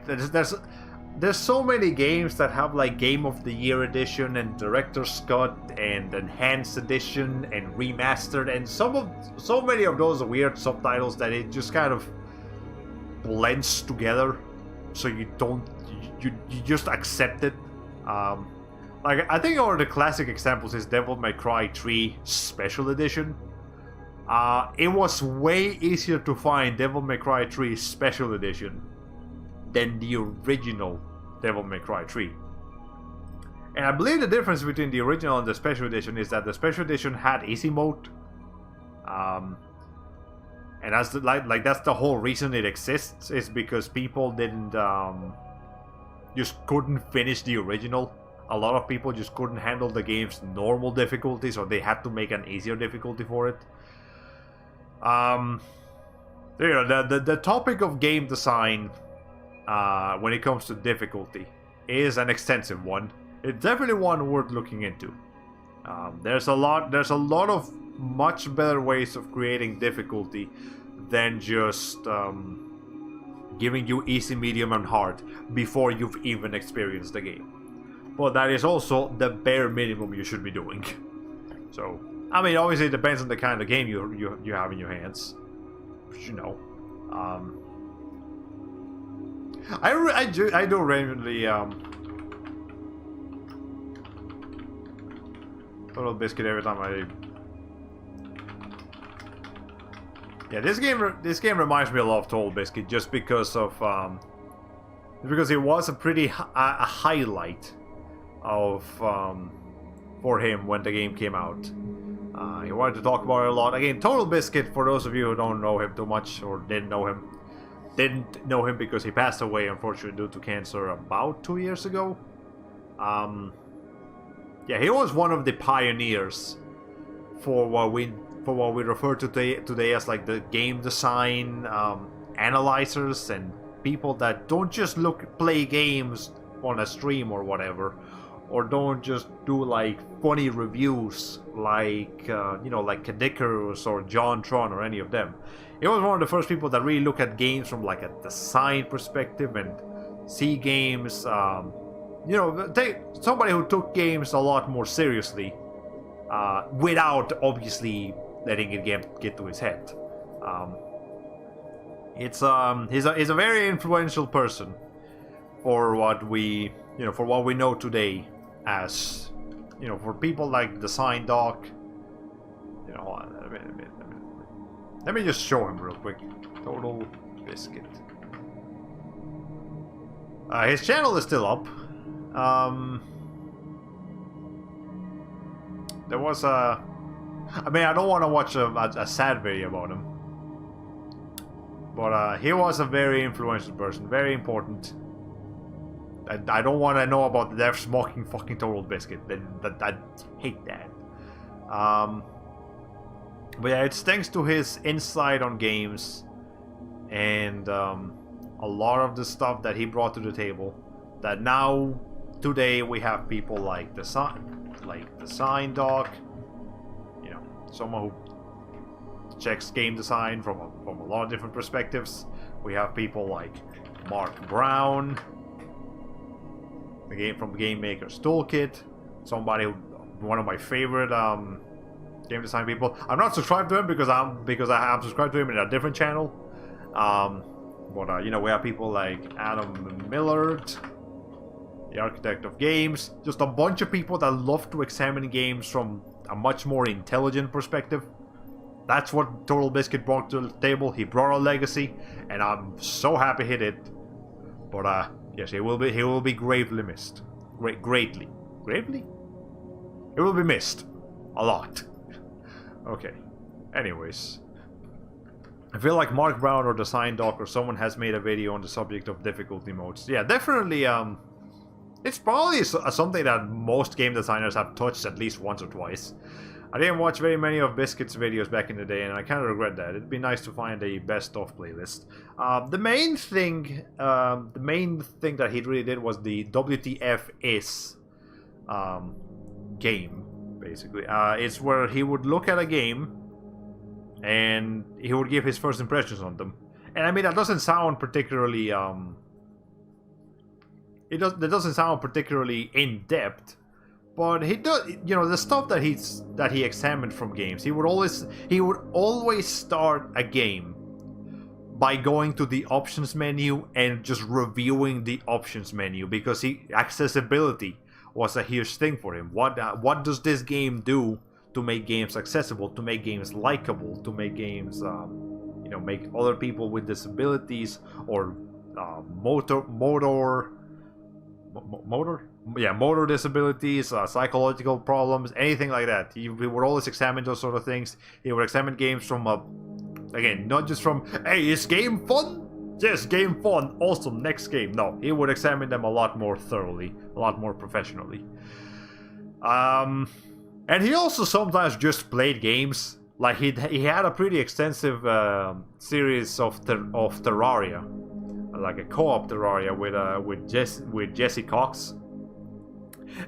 there's so many games that have like Game of the Year edition and director's cut and enhanced edition and remastered, and so many of those weird subtitles that it just kind of blends together, so you just accept it. Like I think one of the classic examples is Devil May Cry 3 Special Edition. It was way easier to find Devil May Cry 3 Special Edition than the original Devil May Cry 3. And I believe the difference between the original and the Special Edition is that the Special Edition had easy mode. And that's that's the whole reason it exists, is because people didn't just couldn't finish the original. A lot of people just couldn't handle the game's normal difficulty, so they had to make an easier difficulty for it. The topic of game design when it comes to difficulty is an extensive one. It's definitely one worth looking into. There's a lot of much better ways of creating difficulty than just giving you easy, medium, and hard before you've even experienced the game. But that is also the bare minimum you should be doing. So, I mean, obviously it depends on the kind of game you have in your hands. But, you know, I do randomly Total Biscuit every time I... Yeah, this game reminds me a lot of Total Biscuit just because of because it was a pretty a highlight of for him when the game came out. He wanted to talk about it a lot. Again, Total Biscuit, for those of you who don't know him too much or didn't know him because he passed away, unfortunately, due to cancer about 2 years ago. Yeah, he was one of the pioneers for what we refer to today as like the game design analyzers and people that don't just play games on a stream or whatever, or don't just do like funny reviews like like Kadikarus or John Tron or any of them. He was one of the first people that really look at games from like a design perspective and see games, somebody who took games a lot more seriously, without obviously letting it get to his head. He's a very influential person for what we know today as, for people like Design Doc. Let me just show him real quick. Total Biscuit. His channel is still up. There was a... I mean, I don't want to watch a sad video about him. But he was a very influential person, very important. I don't want to know about the death smoking fucking Total Biscuit. I hate that. But yeah, it's thanks to his insight on games and a lot of the stuff that he brought to the table that now today we have people like Design Doc, someone who checks game design from a lot of different perspectives. We have people like Mark Brown, from the Game Maker's Toolkit, one of my favorite game design people. I'm not subscribed to him because I have subscribed to him in a different channel. But we have people like Adam Millard, the architect of games, just a bunch of people that love to examine games from a much more intelligent perspective. That's what Total Biscuit brought to the table. He brought a legacy, and I'm so happy he did. But yes, he will be gravely missed. Greatly. Gravely? He will be missed. A lot. Okay. Anyways. I feel like Mark Brown or Design Doc or someone has made a video on the subject of difficulty modes. Yeah, definitely, it's probably something that most game designers have touched at least once or twice. I didn't watch very many of Biscuit's videos back in the day, and I kind of regret that. It'd be nice to find a best-of playlist. The main thing that he really did was the WTF is game, basically. It's where he would look at a game, and he would give his first impressions on them. And I mean, that doesn't sound particularly that doesn't sound particularly in depth, but he does. The stuff that he examined from games. He would always start a game by going to the options menu and just reviewing the options menu, because accessibility was a huge thing for him. What does this game do to make games accessible, to make games likable, to make games make other people with disabilities or motor disabilities, psychological problems, anything like that. He would always examine those sort of things. He would examine games from again, not just from, hey, is game fun? Yes, game fun, awesome, next game. No, he would examine them a lot more thoroughly, a lot more professionally. And he also sometimes just played games. Like he had a pretty extensive series of Terraria, like a co-op Terraria with Jesse Cox,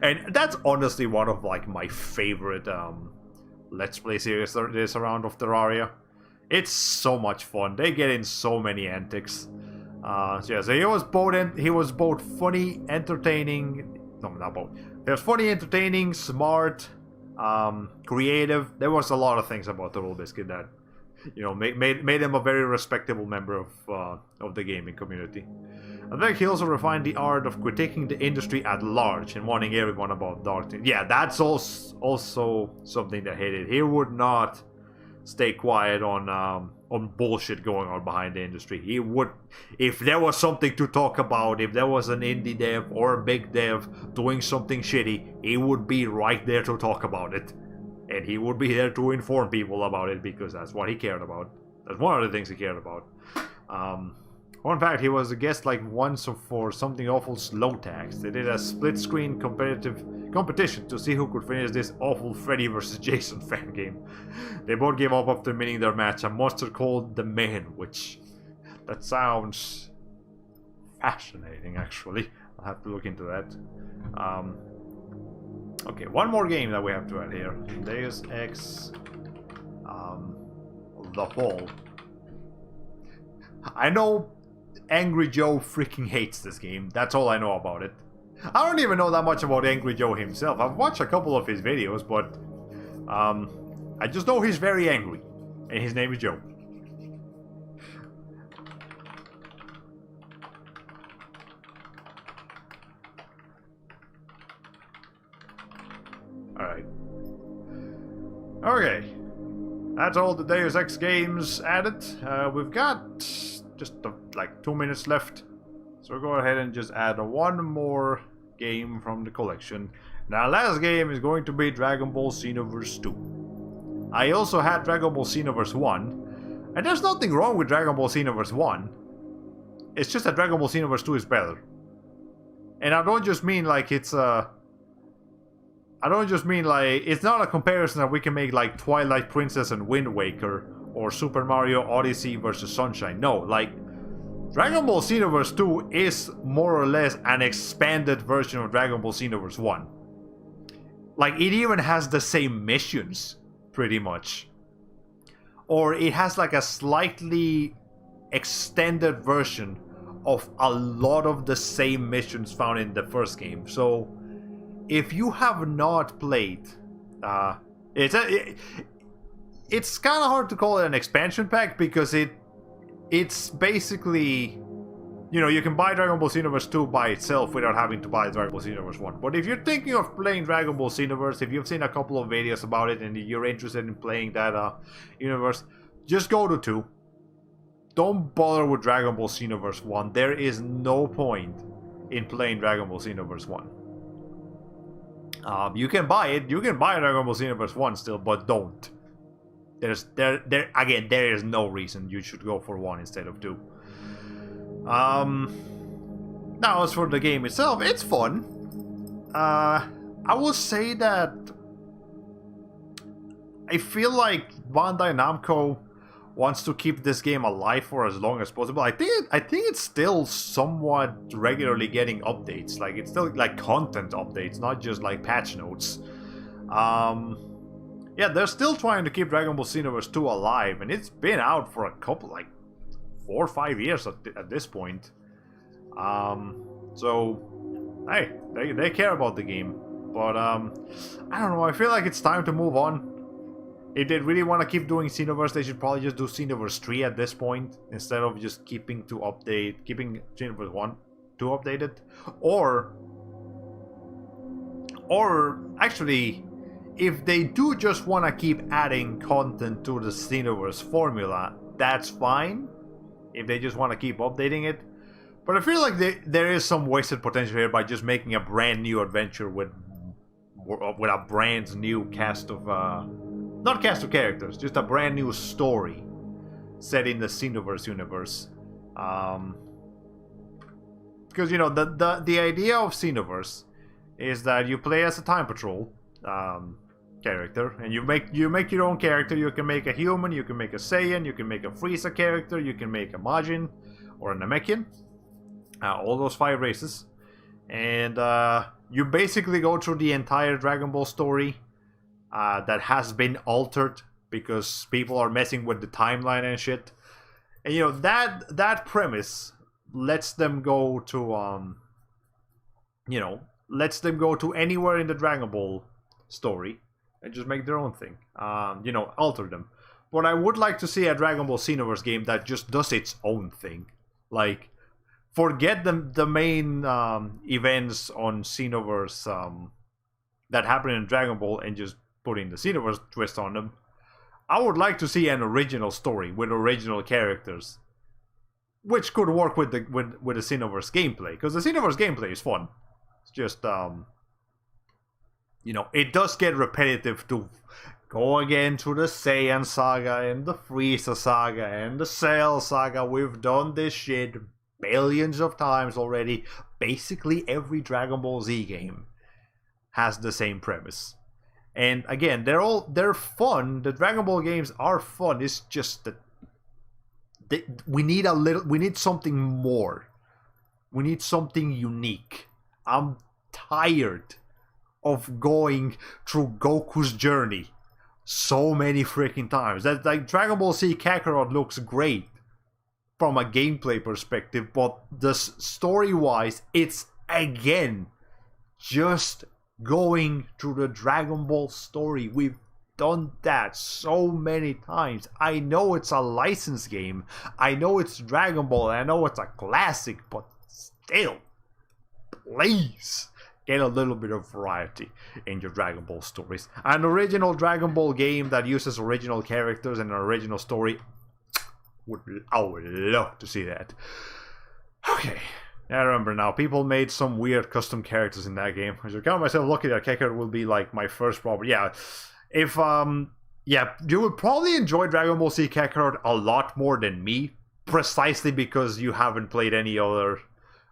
and that's honestly one of like my favorite Let's Play series there is around of Terraria. It's so much fun. They get in so many antics. So he was both funny, entertaining. No, not both. He was funny, entertaining, smart, creative. There was a lot of things about Total Biscuit that made him a very respectable member of the gaming community. I think he also refined the art of critiquing the industry at large and warning everyone about dark things. Yeah, that's also something that he did. He would not stay quiet on bullshit going on behind the industry. He would, if there was something to talk about, if there was an indie dev or a big dev doing something shitty, he would be right there to talk about it. And he would be there to inform people about it, because that's what he cared about. That's one of the things he cared about. Fun fact, he was a guest like once for something awful slow tax. They did a split screen competition to see who could finish this awful Freddy vs. Jason fan game. They both gave up after winning their match, a monster called the Man, which that sounds fascinating actually. I'll have to look into that. Okay, one more game that we have to add here. Deus Ex The Fall. I know Angry Joe freaking hates this game. That's all I know about it. I don't even know that much about Angry Joe himself. I've watched a couple of his videos, but I just know he's very angry. And his name is Joe. Alright. Okay. That's all the Deus Ex games added. We've got just like 2 minutes left. So we'll go ahead and just add one more game from the collection. Now, last game is going to be Dragon Ball Xenoverse 2. I also had Dragon Ball Xenoverse 1. And there's nothing wrong with Dragon Ball Xenoverse 1. It's just that Dragon Ball Xenoverse 2 is better. And I don't just mean like it's it's not a comparison that we can make like Twilight Princess and Wind Waker or Super Mario Odyssey versus Sunshine. No, like Dragon Ball Xenoverse 2 is more or less an expanded version of Dragon Ball Xenoverse 1. Like it even has the same missions, pretty much. Or it has like a slightly extended version of a lot of the same missions found in the first game. So if you have not played, it's kind of hard to call it an expansion pack because it's basically, you know, you can buy Dragon Ball Xenoverse 2 by itself without having to buy Dragon Ball Xenoverse 1. But if you're thinking of playing Dragon Ball Xenoverse, if you've seen a couple of videos about it and you're interested in playing that universe, just go to 2. Don't bother with Dragon Ball Xenoverse 1. There is no point in playing Dragon Ball Xenoverse 1. You can buy it. You can buy Dragon Ball Xenoverse 1 still, but don't. There is no reason you should go for 1 instead of 2. Now, as for the game itself, it's fun. I will say that I feel like Bandai Namco wants to keep this game alive for as long as possible. I think it's still somewhat regularly getting updates. Like it's still like content updates, not just like patch notes. Yeah, they're still trying to keep Dragon Ball Xenoverse 2 alive, and it's been out for a couple, like 4 or 5 years at this point. So hey, they care about the game, but I don't know. I feel like it's time to move on. If they really want to keep doing Xenoverse, they should probably just do Xenoverse 3 at this point, instead of just keeping Xenoverse 1 to updated. Or actually, if they do just want to keep adding content to the Xenoverse formula, that's fine. If they just want to keep updating it. But I feel like there is some wasted potential here by just making a brand new adventure with a brand new cast of... not cast of characters, just a brand new story set in the Xenoverse universe. Because, you know, the idea of Xenoverse is that you play as a Time Patrol character, and you make your own character. You can make a human, you can make a Saiyan, you can make a Frieza character, you can make a Majin or a Namekian. All those 5 races. And you basically go through the entire Dragon Ball story that has been altered because people are messing with the timeline and shit. And you know, that premise lets them go to lets them go to anywhere in the Dragon Ball story and just make their own thing. Alter them. But I would like to see a Dragon Ball Xenoverse game that just does its own thing. Like, forget the main events on Xenoverse that happen in Dragon Ball and just putting the Xenoverse twist on them. I would like to see an original story with original characters, which could work with the Xenoverse gameplay, because the Xenoverse gameplay is fun. It's just it does get repetitive to Go again to the Saiyan saga and the Frieza saga and the Cell saga. We've done this shit billions of times already. Basically every Dragon Ball Z game has the same premise. And again, they're fun. The Dragon Ball games are fun. It's just that we need something more. We need something unique. I'm tired of going through Goku's journey so many freaking times. That like Dragon Ball Z Kakarot looks great from a gameplay perspective, but the story-wise, it's again just going through the Dragon Ball story. We've done that so many times. I know it's a licensed game. I know it's Dragon Ball. I know it's a classic, but still, please get a little bit of variety in your Dragon Ball stories. An original Dragon Ball game that uses original characters and an original story, I would love to see that. Okay, I remember now. People made some weird custom characters in that game. I should count myself lucky that Kakarot will be like my first property. Yeah, if yeah, you would probably enjoy Dragon Ball Z Kakarot a lot more than me, precisely because you haven't played any other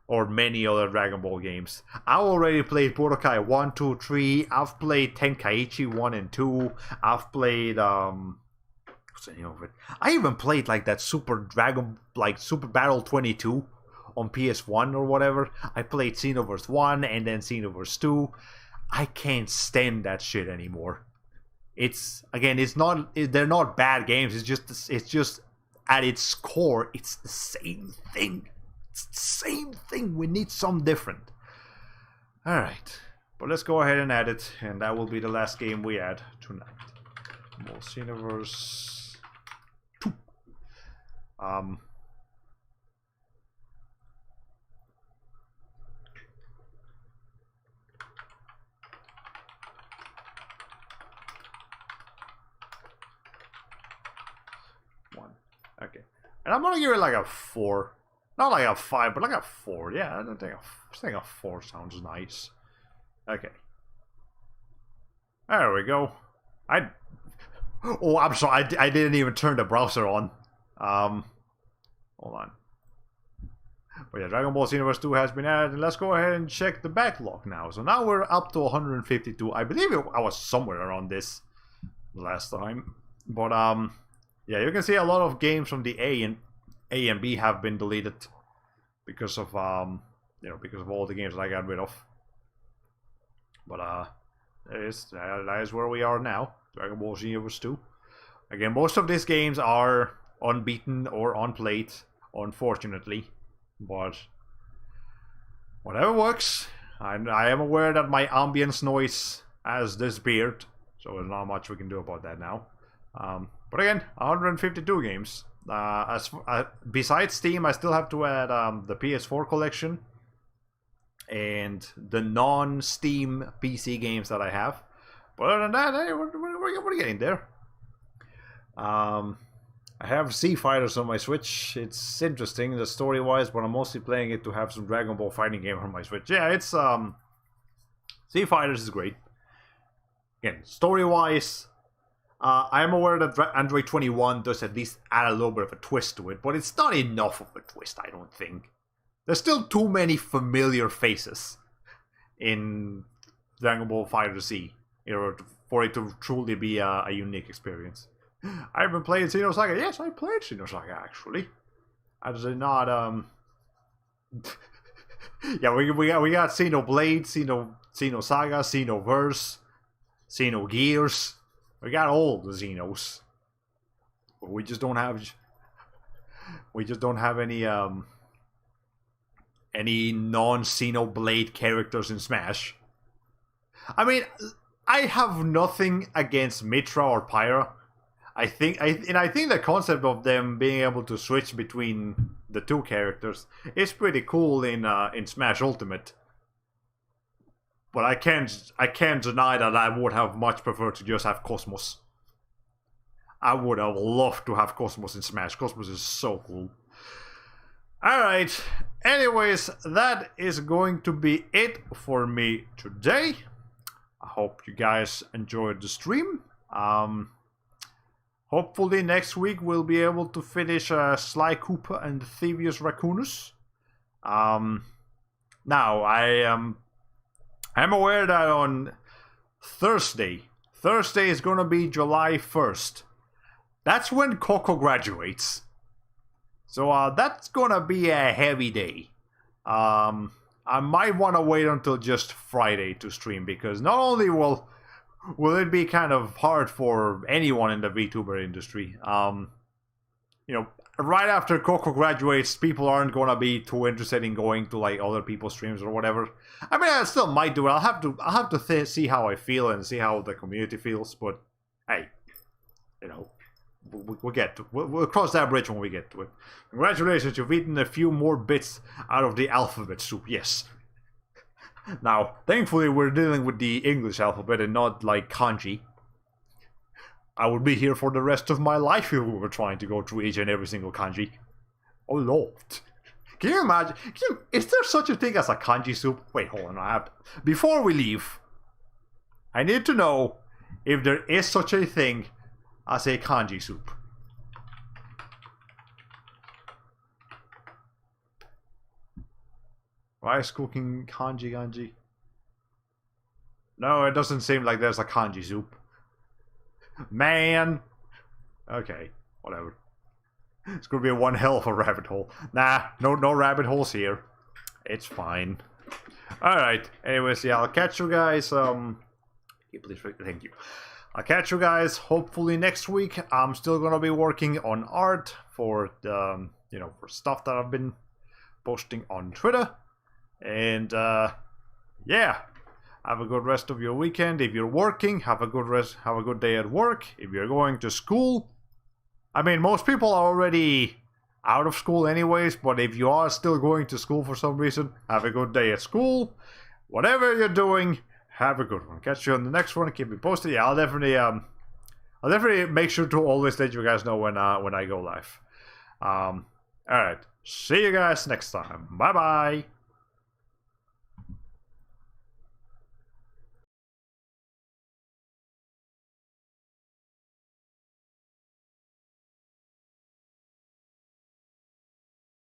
or many other Dragon Ball games. I already played Budokai 1, 2, 3. I've played Tenkaichi 1 and 2. I've played what's the name of it? I even played like that Super Battle 22 on PS1 or whatever. I played Xenoverse 1 and then Xenoverse 2. I can't stand that shit anymore. They're not bad games. It's just at its core, it's the same thing. It's the same thing. We need something different. Alright. But let's go ahead and add it. And that will be the last game we add tonight. More Xenoverse 2. Okay. And I'm gonna give it like a 4. Not like a 5, but like a 4. Yeah, I think a 4 sounds nice. Okay. There we go. Oh, I'm sorry. I didn't even turn the browser on. Hold on. But yeah, Dragon Ball Xenoverse 2 has been added. And let's go ahead and check the backlog now. So now we're up to 152. I believe I was somewhere around this last time. But yeah, you can see a lot of games from the A and B have been deleted because of because of all the games that I got rid of. But that is where we are now. Dragon Ball Xenoverse 2. Again, most of these games are unbeaten or unplayed, unfortunately. But whatever works. I am aware that my ambience noise has disappeared, so there's not much we can do about that now. But again, 152 games. Besides Steam, I still have to add the PS4 collection and the non-Steam PC games that I have. But other than that, hey, we're getting there. I have Sea Fighters on my Switch. It's interesting, the story-wise, but I'm mostly playing it to have some Dragon Ball fighting game on my Switch. Yeah, it's Sea Fighters is great. Again, story-wise, I am aware that Android 21 does at least add a little bit of a twist to it, but it's not enough of a twist, I don't think. There's still too many familiar faces in Dragon Ball FighterZ for it to truly be a unique experience. I haven't played Xenosaga. Yes, I played Xenosaga, actually. I did not, yeah, we got Xenoblade, Xenosaga, Xenoverse, Xenogears. We got all the Xenos. But we just don't have any non-Xenoblade characters in Smash. I mean, I have nothing against Mitra or Pyra. I think the concept of them being able to switch between the two characters is pretty cool in Smash Ultimate. But I can't deny that I would have much preferred to just have Cosmos. I would have loved to have Cosmos in Smash. Cosmos is so cool. Alright, anyways, that is going to be it for me today. I hope you guys enjoyed the stream. Hopefully next week we'll be able to finish Sly Cooper and Thievius Raccoonus. Now I'm aware that on Thursday is gonna be July 1st. That's when Coco graduates. So that's gonna be a heavy day. I might want to wait until just Friday to stream, because not only will it be kind of hard for anyone in the VTuber industry, right after Coco graduates, people aren't gonna be too interested in going to like other people's streams or whatever. I mean, I still might do it. I'll have to see how I feel and see how the community feels. But hey, we'll cross that bridge when we get to it. Congratulations, you've eaten a few more bits out of the alphabet soup. Yes. Now, thankfully, we're dealing with the English alphabet and not like kanji. I would be here for the rest of my life if we were trying to go through each and every single kanji. Oh lord. Can you imagine? Is there such a thing as a kanji soup? Wait, hold on. Before we leave, I need to know if there is such a thing as a kanji soup. Rice cooking kanji. No, it doesn't seem like there's a kanji soup. Man. Okay, whatever. It's gonna be one hell of a rabbit hole. Nah, no rabbit holes here. It's fine. Alright, anyways, yeah, I'll catch you guys, thank you. I'll catch you guys hopefully next week. I'm still gonna be working on art for the, for stuff that I've been posting on Twitter. And, yeah. Have a good rest of your weekend. If you're working, have a good day at work. If you're going to school, I mean, most people are already out of school anyways, but if you are still going to school for some reason, have a good day at school. Whatever you're doing, have a good one. Catch you on the next one. Keep me posted. Yeah, I'll definitely make sure to always let you guys know when I go live. Alright. See you guys next time. Bye bye.